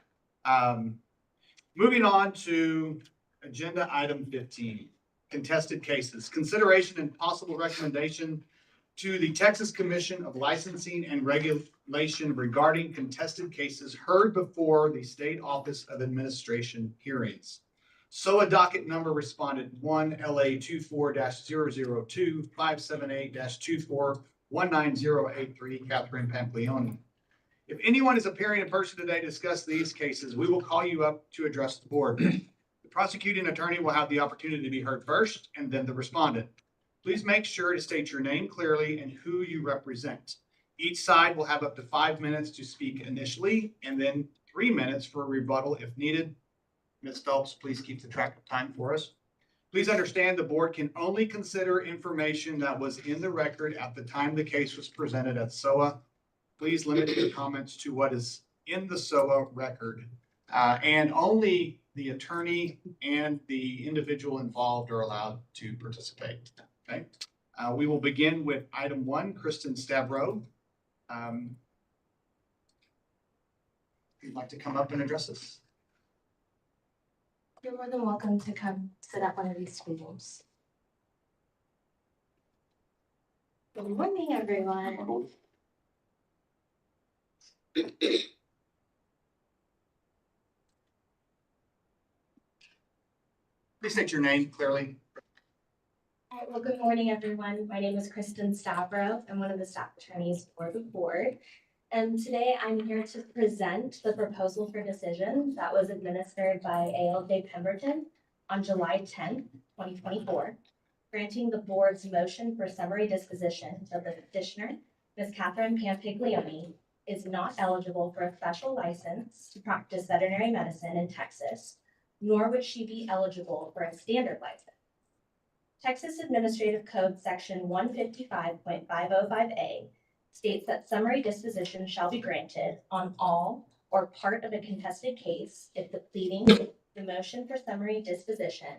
Moving on to agenda item 15, contested cases. Consideration and possible recommendation to the Texas Commission of Licensing and Regulation regarding contested cases heard before the State Office of Administration hearings. SOA docket number respondent 1 LA 24-002 578-24 Catherine Pamplioni. If anyone is appearing in person today to discuss these cases, we will call you up to address the board. The prosecuting attorney will have the opportunity to be heard first, and then the respondent. Please make sure to state your name clearly and who you represent. Each side will have up to 5 minutes to speak initially, and then 3 minutes for a rebuttal if needed. Ms. Phelps, please keep the track of time for us. Please understand the board can only consider information that was in the record at the time the case was presented at SOA. Please limit your comments to what is in the SOA record, and only the attorney and the individual involved are allowed to participate. Okay. We will begin with item 1, Kristen Stavro. If you'd like to come up and address us. You're more than welcome to come sit at one of these stools. Good morning, everyone. Please state your name clearly. All right, well, good morning, everyone. My name is Kristen Stavro. I'm one of the staff attorneys for the board. And today I'm here to present the proposal for decision that was administered by ALJ Pemberton on July 10th, 2024, granting the board's motion for summary disposition of the petitioner, Ms. Catherine Pampiglioni, is not eligible for a special license to practice veterinary medicine in Texas, nor would she be eligible for a standard license. Texas Administrative Code Section 155.505A states that summary disposition shall be granted on all or part of a contested case if the pleading, the motion for summary disposition,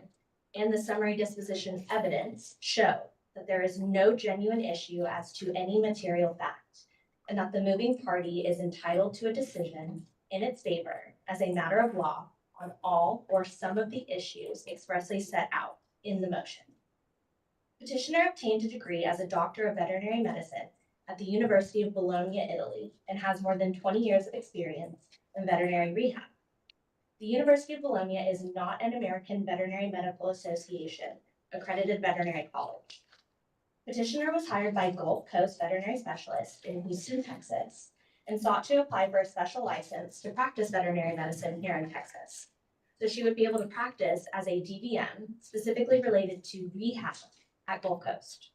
and the summary disposition evidence show that there is no genuine issue as to any material fact, and that the moving party is entitled to a decision in its favor as a matter of law on all or some of the issues expressly set out in the motion. Petitioner obtained a degree as a doctor of veterinary medicine at the University of Bologna, Italy, and has more than 20 years of experience in veterinary rehab. The University of Bologna is not an American Veterinary Medical Association accredited veterinary college. Petitioner was hired by Gulf Coast Veterinary Specialists in Houston, Texas, and sought to apply for a special license to practice veterinary medicine here in Texas. So she would be able to practice as a DVM specifically related to rehab at Gulf Coast.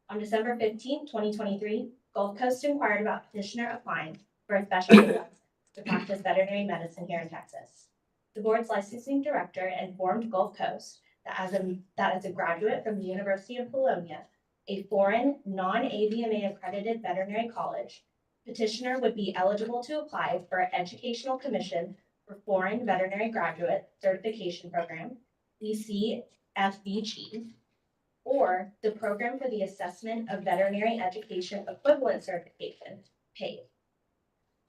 On December 15, 2023, Gulf Coast inquired about petitioner applying for a special license to practice veterinary medicine here in Texas. The board's licensing director informed Gulf Coast that as a graduate from the University of Bologna, a foreign non-AVMA accredited veterinary college, petitioner would be eligible to apply for an Educational Commission for Foreign Veterinary Graduate Certification Program, the CFVG, or the Program for the Assessment of Veterinary Education Equivalent Certification, PAVE.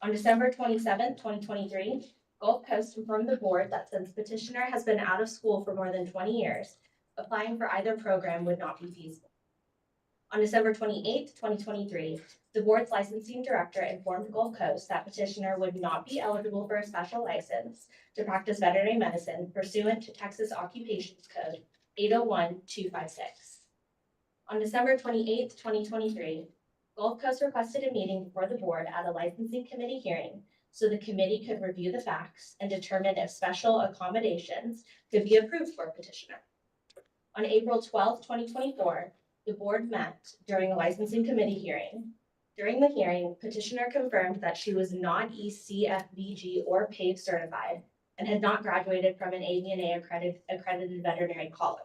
On December 27, 2023, Gulf Coast informed the board that since petitioner has been out of school for more than 20 years, applying for either program would not be feasible. On December 28, 2023, the board's licensing director informed Gulf Coast that petitioner would not be eligible for a special license to practice veterinary medicine pursuant to Texas Occupations Code 801-256. On December 28, 2023, Gulf Coast requested a meeting before the board at a licensing committee hearing so the committee could review the facts and determine if special accommodations could be approved for petitioner. On April 12, 2024, the board met during a licensing committee hearing. During the hearing, petitioner confirmed that she was not ECFVG or PAVE certified and had not graduated from an AVNA accredited veterinary college.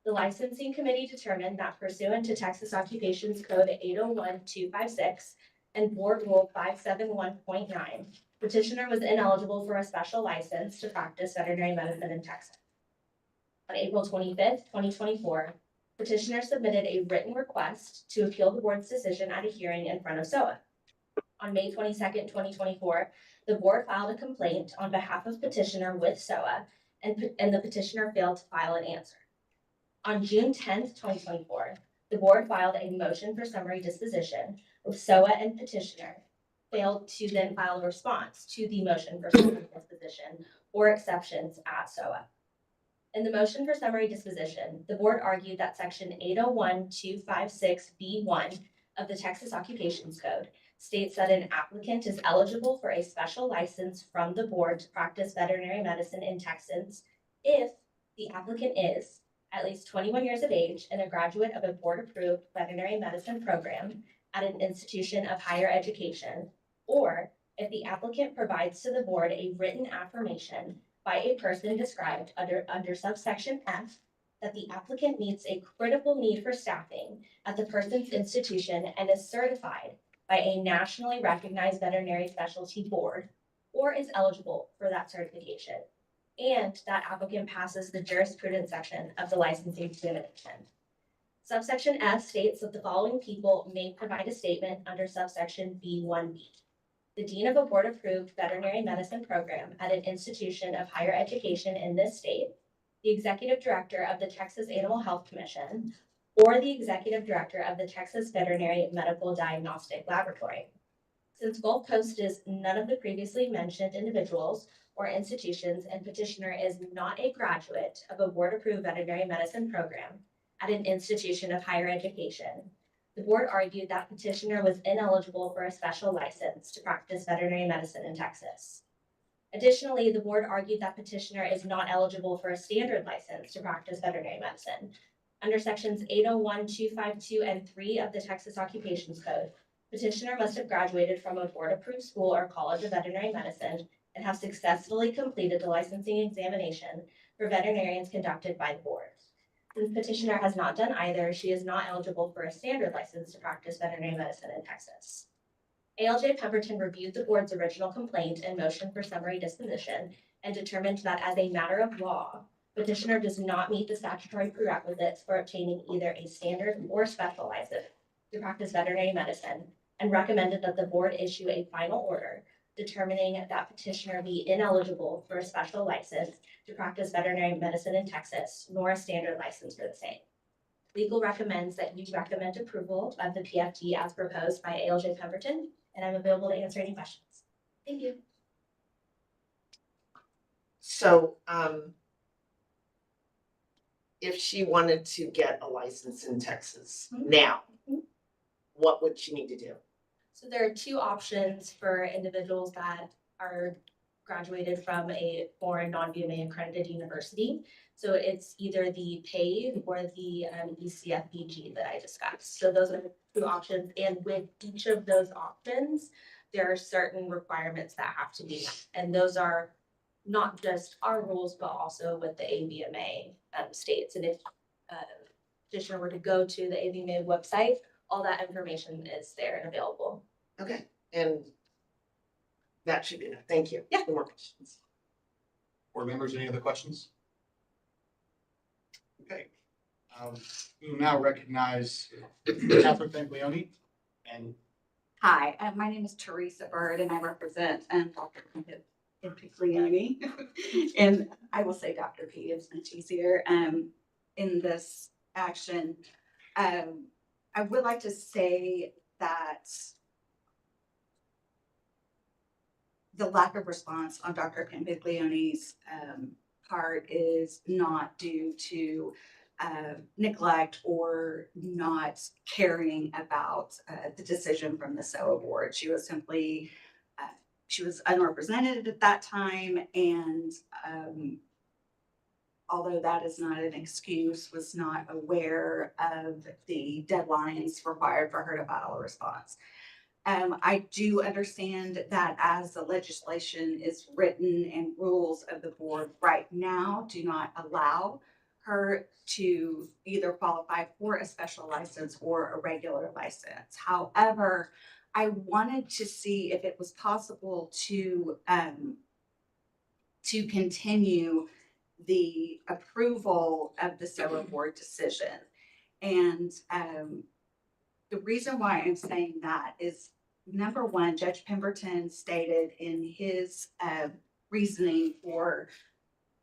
The licensing committee determined that pursuant to Texas Occupations Code 801-256 and Board Rule 571.9, petitioner was ineligible for a special license to practice veterinary medicine in Texas. On April 25th, 2024, petitioner submitted a written request to appeal the board's decision at a hearing in front of SOA. On May 22nd, 2024, the board filed a complaint on behalf of petitioner with SOA, and the petitioner failed to file an answer. On June 10th, 2024, the board filed a motion for summary disposition with SOA and petitioner failed to then file a response to the motion for summary disposition or exceptions at SOA. In the motion for summary disposition, the board argued that section 801-256B1 of the Texas Occupations Code states that an applicant is eligible for a special license from the board to practice veterinary medicine in Texas if the applicant is at least 21 years of age and a graduate of a board-approved veterinary medicine program at an institution of higher education, or if the applicant provides to the board a written affirmation by a person described under subsection F that the applicant meets a critical need for staffing at the person's institution and is certified by a nationally recognized veterinary specialty board, or is eligible for that certification, and that applicant passes the jurisprudence section of the licensing examination. Subsection F states that the following people may provide a statement under subsection B1B. The dean of a board-approved veterinary medicine program at an institution of higher education in this state, the executive director of the Texas Animal Health Commission, or the executive director of the Texas Veterinary Medical Diagnostic Laboratory. Since Gulf Coast is none of the previously mentioned individuals or institutions and petitioner is not a graduate of a board-approved veterinary medicine program at an institution of higher education, the board argued that petitioner was ineligible for a special license to practice veterinary medicine in Texas. Additionally, the board argued that petitioner is not eligible for a standard license to practice veterinary medicine. Under sections 801, 252, and 3 of the Texas Occupations Code, Petitioner must have graduated from a board-approved school or college of veterinary medicine and have successfully completed the licensing examination for veterinarians conducted by the board. Since petitioner has not done either, she is not eligible for a standard license to practice veterinary medicine in Texas. ALJ Pemberton reviewed the board's original complaint and motion for summary disposition and determined that as a matter of law, petitioner does not meet the statutory prerequisites for obtaining either a standard or special license to practice veterinary medicine, and recommended that the board issue a final order determining that petitioner be ineligible for a special license to practice veterinary medicine in Texas, nor a standard license for the same. Legal recommends that you recommend approval of the PFD as proposed by ALJ Pemberton, and I'm available to answer any questions. Thank you. So, if she wanted to get a license in Texas now, what would she need to do? So there are two options for individuals that are graduated from a foreign non-VMA accredited university. So it's either the PAVE or the ECFBG that I discussed. So those are the two options. And with each of those options, there are certain requirements that have to be met. And those are not just our rules, but also with the AVMA states. And if petitioner were to go to the AVMA website, all that information is there and available. Okay, and that should be enough. Thank you. Yeah. No more questions. Board members, any other questions? Okay. We will now recognize Catherine Fenglione and Hi, my name is Teresa Bird and I represent Dr. Piglioni. And I will say Dr. P, it's much easier in this action. I would like to say that the lack of response on Dr. Campiglione's part is not due to neglect or not caring about the decision from the SOA board. She was simply, she was unrepresented at that time, and although that is not an excuse, was not aware of the deadlines required for her to file a response. I do understand that as the legislation is written and rules of the board right now do not allow her to either qualify for a special license or a regular license. However, I wanted to see if it was possible to continue the approval of the SOA board decision. And the reason why I'm saying that is, number one, Judge Pemberton stated in his reasoning for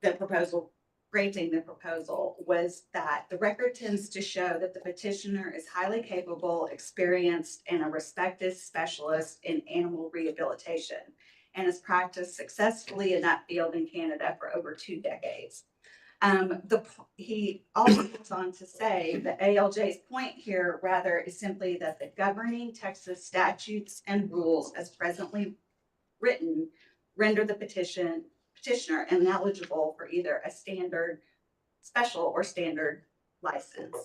the proposal, granting the proposal, was that the record tends to show that the petitioner is highly capable, experienced, and a respected specialist in animal rehabilitation, and has practiced successfully in that field in Canada for over 2 decades. He also goes on to say that ALJ's point here rather is simply that the governing Texas statutes and rules as presently written render the petitioner ineligible for either a standard, special, or standard license.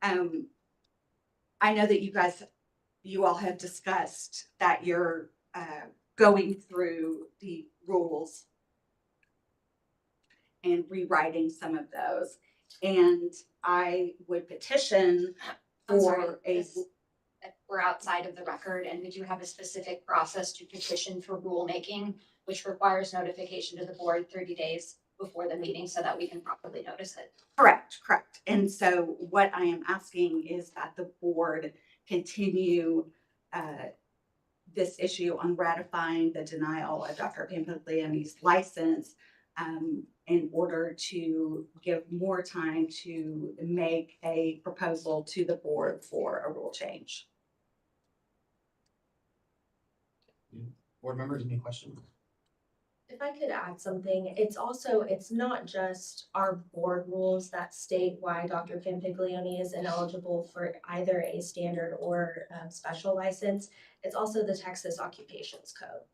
I know that you all have discussed that you're going through the rules and rewriting some of those. And I would petition for we're outside of the record, and we do have a specific process to petition for rulemaking, which requires notification to the board 30 days before the meeting so that we can properly notice it. Correct. And so what I am asking is that the board continue this issue on ratifying the denial of Dr. Campiglione's license in order to give more time to make a proposal to the board for a rule change. board members, any questions? If I could add something, it's not just our board rules that state why Dr. Campiglione is ineligible for either a standard or special license. It's also the Texas Occupations Code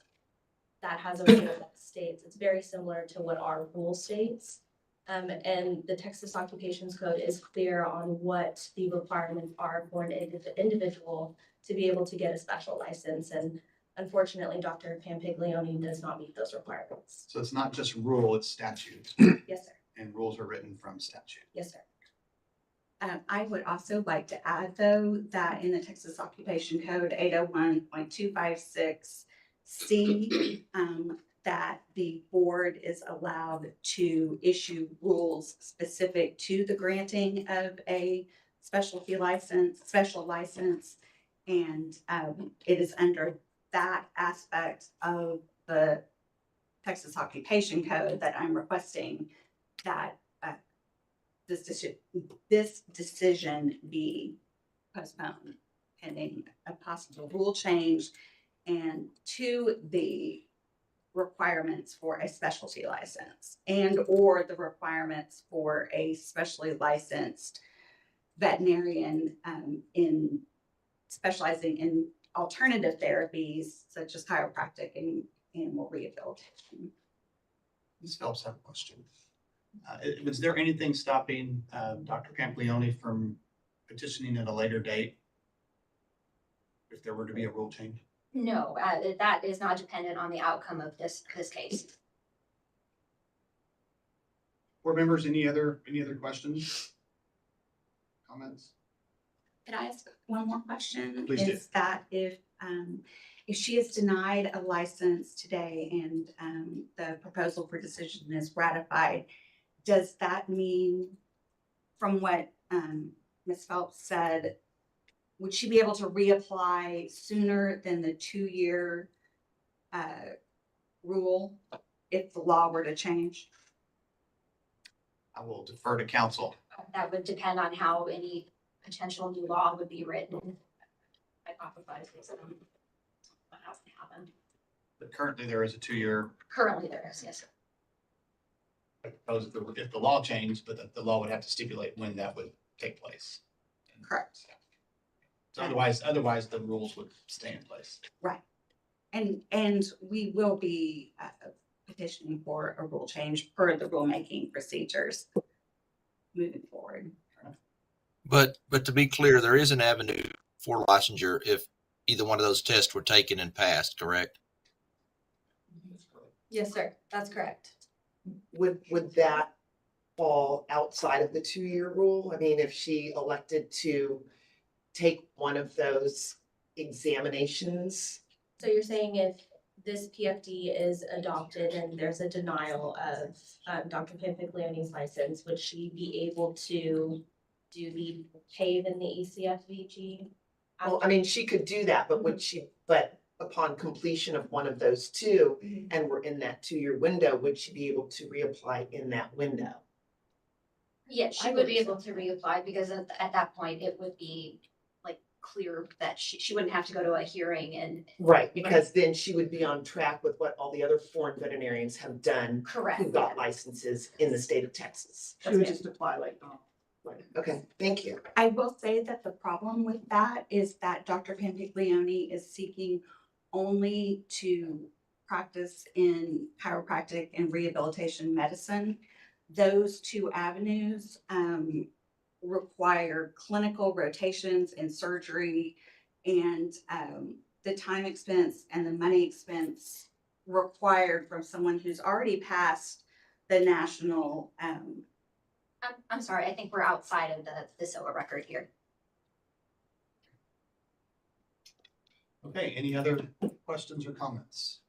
that has a rule that states, it's very similar to what our rule states. And the Texas Occupations Code is clear on what the requirements are for an individual to be able to get a special license. And unfortunately, Dr. Campiglione does not meet those requirements. So it's not just rule, it's statute. Yes, sir. And rules are written from statute. Yes, sir. I would also like to add, though, that in the Texas Occupation Code 801.256C, that the board is allowed to issue rules specific to the granting of a special license. And it is under that aspect of the Texas Occupation Code that I'm requesting that this decision be postponed pending a possible rule change and to the requirements for a specialty license and or the requirements for a specially licensed veterinarian in specializing in alternative therapies such as chiropractic and animal rehabilitation. Ms. Phelps, I have a question. Was there anything stopping Dr. Campiglione from petitioning at a later date if there were to be a rule change? No, that is not dependent on the outcome of this case. Board members, any other questions? Comments? Could I ask one more question? Please do. Is that if she is denied a license today and the proposal for decision is ratified, does that mean, from what Ms. Phelps said, would she be able to reapply sooner than the 2-year rule if the law were to change? I will defer to counsel. That would depend on how any potential new law would be written. Hypothesize what has to happen. But currently there is a 2-year. Currently there is, yes, sir. I suppose if the law changed, but the law would have to stipulate when that would take place. Correct. So otherwise the rules would stay in place. Right. And we will be petitioning for a rule change per the rulemaking procedures moving forward. But to be clear, there is an avenue for licensure if either one of those tests were taken and passed, correct? Yes, sir. That's correct. Would that fall outside of the 2-year rule? I mean, if she elected to take one of those examinations? So you're saying if this PFD is adopted and there's a denial of Dr. Campiglione's license, would she be able to do the PAVE in the ECFVG? Well, I mean, she could do that, but but upon completion of one of those two, and we're in that 2-year window, would she be able to reapply in that window? Yes, she would be able to reapply because at that point it would be like clear that she wouldn't have to go to a hearing and. Right, because then she would be on track with what all the other foreign veterinarians have done. Correct. Who got licenses in the state of Texas. She would just apply like normal. Okay, thank you. I will say that the problem with that is that Dr. Campiglione is seeking only to practice in chiropractic and rehabilitation medicine. Those two avenues require clinical rotations and surgery, and the time expense and the money expense required from someone who's already passed the national. I'm sorry, I think we're outside of the SOA record here. Okay, any other questions or comments?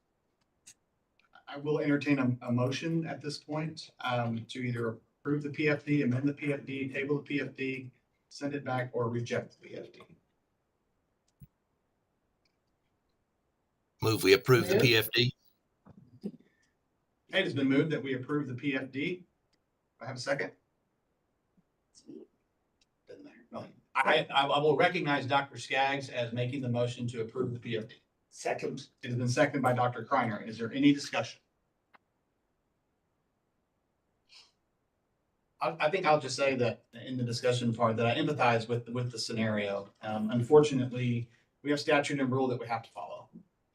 I will entertain a motion at this point to either approve the PFD, amend the PFD, table the PFD, send it back, or reject the PFD. Move we approve the PFD. Okay, it has been moved that we approve the PFD. Do I have a second? I will recognize Dr. Skaggs as making the motion to approve the PFD. Second. It has been seconded by Dr. Kreiner. Is there any discussion? I think I'll just say that in the discussion part that I empathize with the scenario. Unfortunately, we have statute and rule that we have to follow.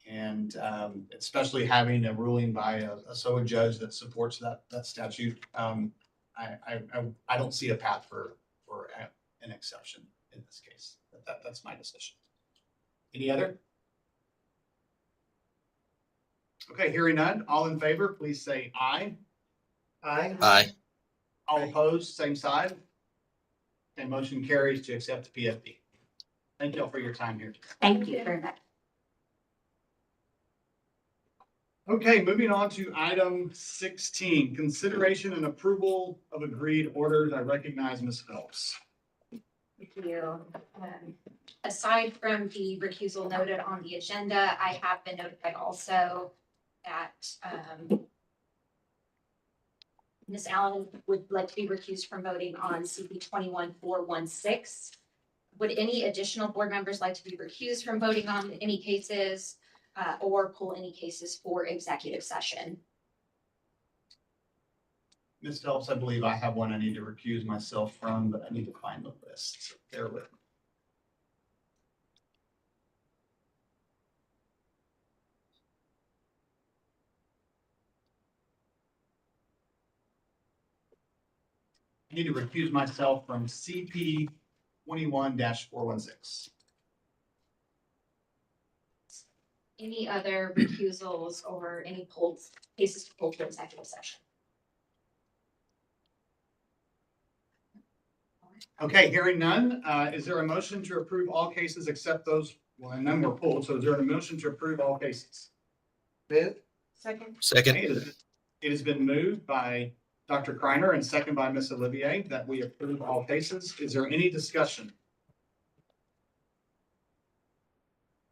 And especially having a ruling by a SOA judge that supports that statute. I don't see a path for an exception in this case. That's my decision. Any other? Okay, hearing none, all in favor, please say aye. Aye. Aye. All opposed, same side. And motion carries to accept the PFD. Thank you all for your time here. Thank you very much. Okay, moving on to item 16, consideration and approval of agreed orders. I recognize Ms. Phelps. Thank you. Aside from the recusal noted on the agenda, I have been notified also that Ms. Allen would like to be recused from voting on CP 21416. Would any additional board members like to be recused from voting on any cases or pull any cases for executive session? Ms. Phelps, I believe I have one I need to recuse myself from, but I need to find the list. So bear with me. I need to recuse myself from CP 21-416. Any other recusals or any cases to pull for executive session? Okay, hearing none, is there a motion to approve all cases except those, well, and none were pulled, so is there a motion to approve all cases? Move. Second. Second. Okay, it has been moved by Dr. Kreiner and second by Ms. Olivier that we approve all cases. Is there any discussion?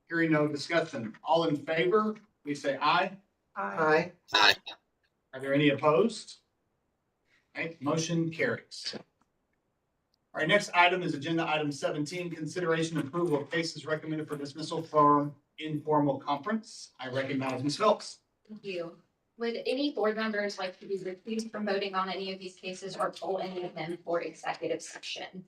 Hearing no discussion, all in favor, please say aye. Aye. Aye. Are there any opposed? Okay, motion carries. All right, next item is agenda item 17, consideration and approval of cases recommended for dismissal from informal conference. I recognize Ms. Phelps. Thank you. Would any board members like to be recused from voting on any of these cases or pull any of them for executive session?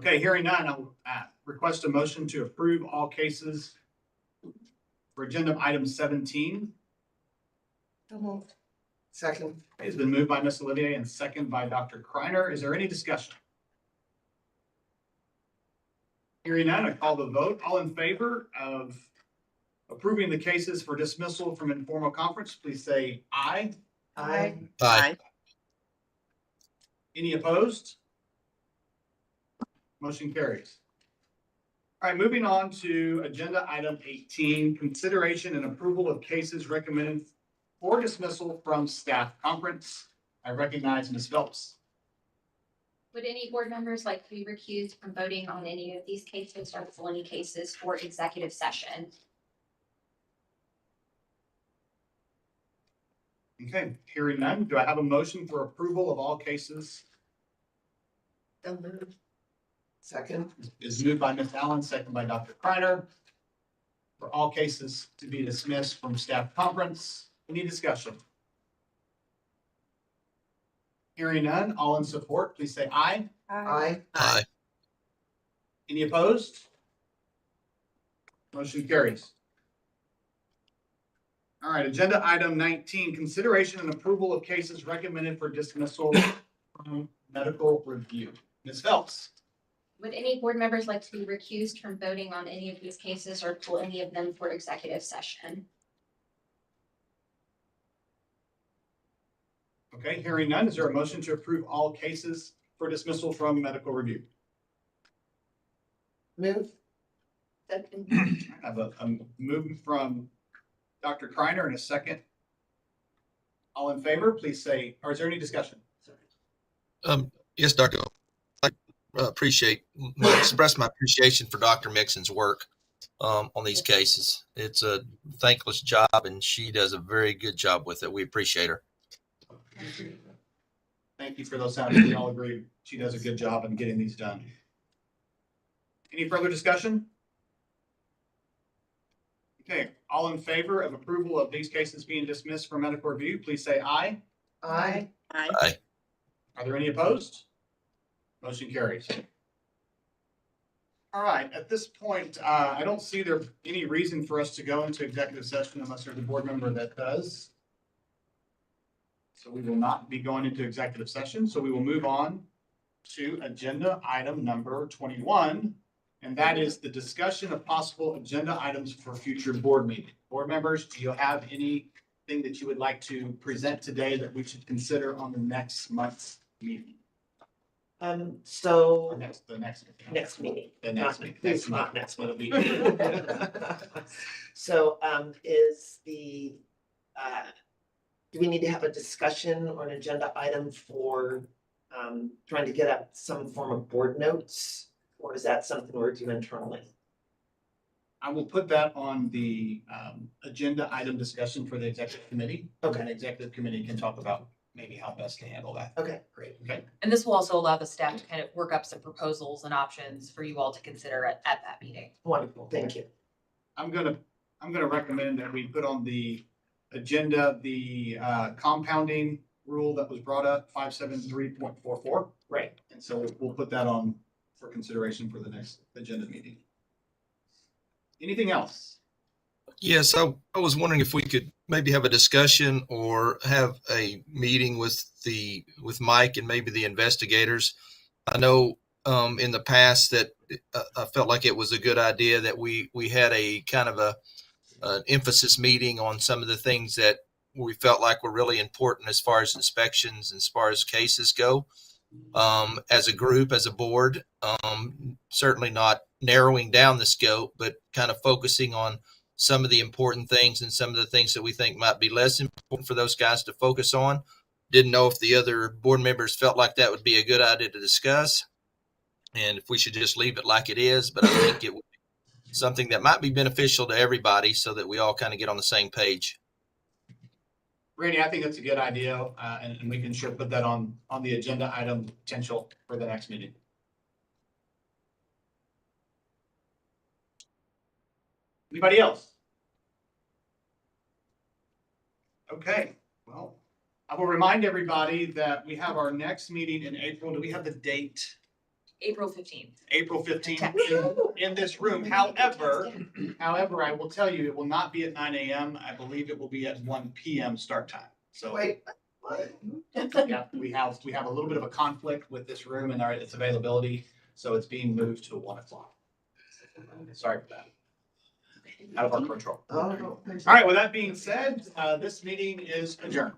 Okay, hearing none, I'll request a motion to approve all cases for agenda item 17. So moved. Second. It's been moved by Ms. Olivier and second by Dr. Kreiner. Is there any discussion? Hearing none, I call the vote. All in favor of approving the cases for dismissal from informal conference, please say aye. Aye. Aye. Any opposed? Motion carries. All right, moving on to agenda item 18, consideration and approval of cases recommended for dismissal from staff conference. I recognize Ms. Phelps. Would any board members like to be recused from voting on any of these cases or pull any cases for executive session? Okay, hearing none, do I have a motion for approval of all cases? So moved. Second. Is moved by Ms. Allen, second by Dr. Kreiner. For all cases to be dismissed from staff conference. Any discussion? Hearing none, all in support, please say aye. Aye. Aye. Any opposed? Motion carries. All right, agenda item 19, consideration and approval of cases recommended for dismissal from medical review. Ms. Phelps. Would any board members like to be recused from voting on any of these cases or pull any of them for executive session? Okay, hearing none, is there a motion to approve all cases for dismissal from medical review? Move. Second. I have a move from Dr. Kreiner and a second. All in favor, please say, or is there any discussion? Yes, Dr. Express my appreciation for Dr. Mixon's work on these cases. It's a thankless job and she does a very good job with it. We appreciate her. Thank you for those sounds. We all agree she does a good job in getting these done. Any further discussion? Okay, all in favor of approval of these cases being dismissed from medical review, please say aye. Aye. Aye. Are there any opposed? Motion carries. All right, at this point, I don't see there any reason for us to go into executive session unless there's a board member that does. So we will not be going into executive session, so we will move on to agenda item number 21. And that is the discussion of possible agenda items for future board meeting. Board members, do you have anything that you would like to present today that we should consider on the next month's meeting? So Or the next meeting. The next meeting. It's not next It'll meeting. be. So, is do we need to have a discussion or an agenda item for, trying to get up some form of board notes? Or is that something we're doing internally? I will put that on the agenda item discussion for the executive committee. Okay. And the executive committee can talk about maybe how best to handle that. Okay, great. Okay. And this will also allow the staff to kind of work up some proposals and options for you all to consider at that meeting. Wonderful, thank you. I'm gonna recommend that we put on the agenda the compounding rule that was brought up, 573.44. Right. And so we'll put that on for consideration for the next agenda meeting. Anything else? Yes, I was wondering if we could maybe have a discussion or have a meeting with Mike and maybe the investigators. I know in the past that I felt like it was a good idea that we had a kind of an emphasis meeting on some of the things that we felt like were really important as far as inspections and as far as cases go. As a group, as a board, certainly not narrowing down the scope, but kind of focusing on some of the important things and some of the things that we think might be less important for those guys to focus on. Didn't know if the other board members felt like that would be a good idea to discuss and if we should just leave it like it is, but I think it would be something that might be beneficial to everybody so that we all kind of get on the same page. Randy, I think that's a good idea, and we can sure put that on the agenda item potential for the next meeting. Anybody else? Okay, well, I will remind everybody that we have our next meeting in April. Do we have the date? April 15th. April 15th in this room. However, I will tell you, it will not be at 9 a.m. I believe it will be at 1 p.m. start time. So Wait, what? yeah, we have a little bit of a conflict with this room and its availability. So it's being moved to 1 o'clock. Sorry for that. Out of our control. Oh, All right, with that being said, this meeting is adjourned.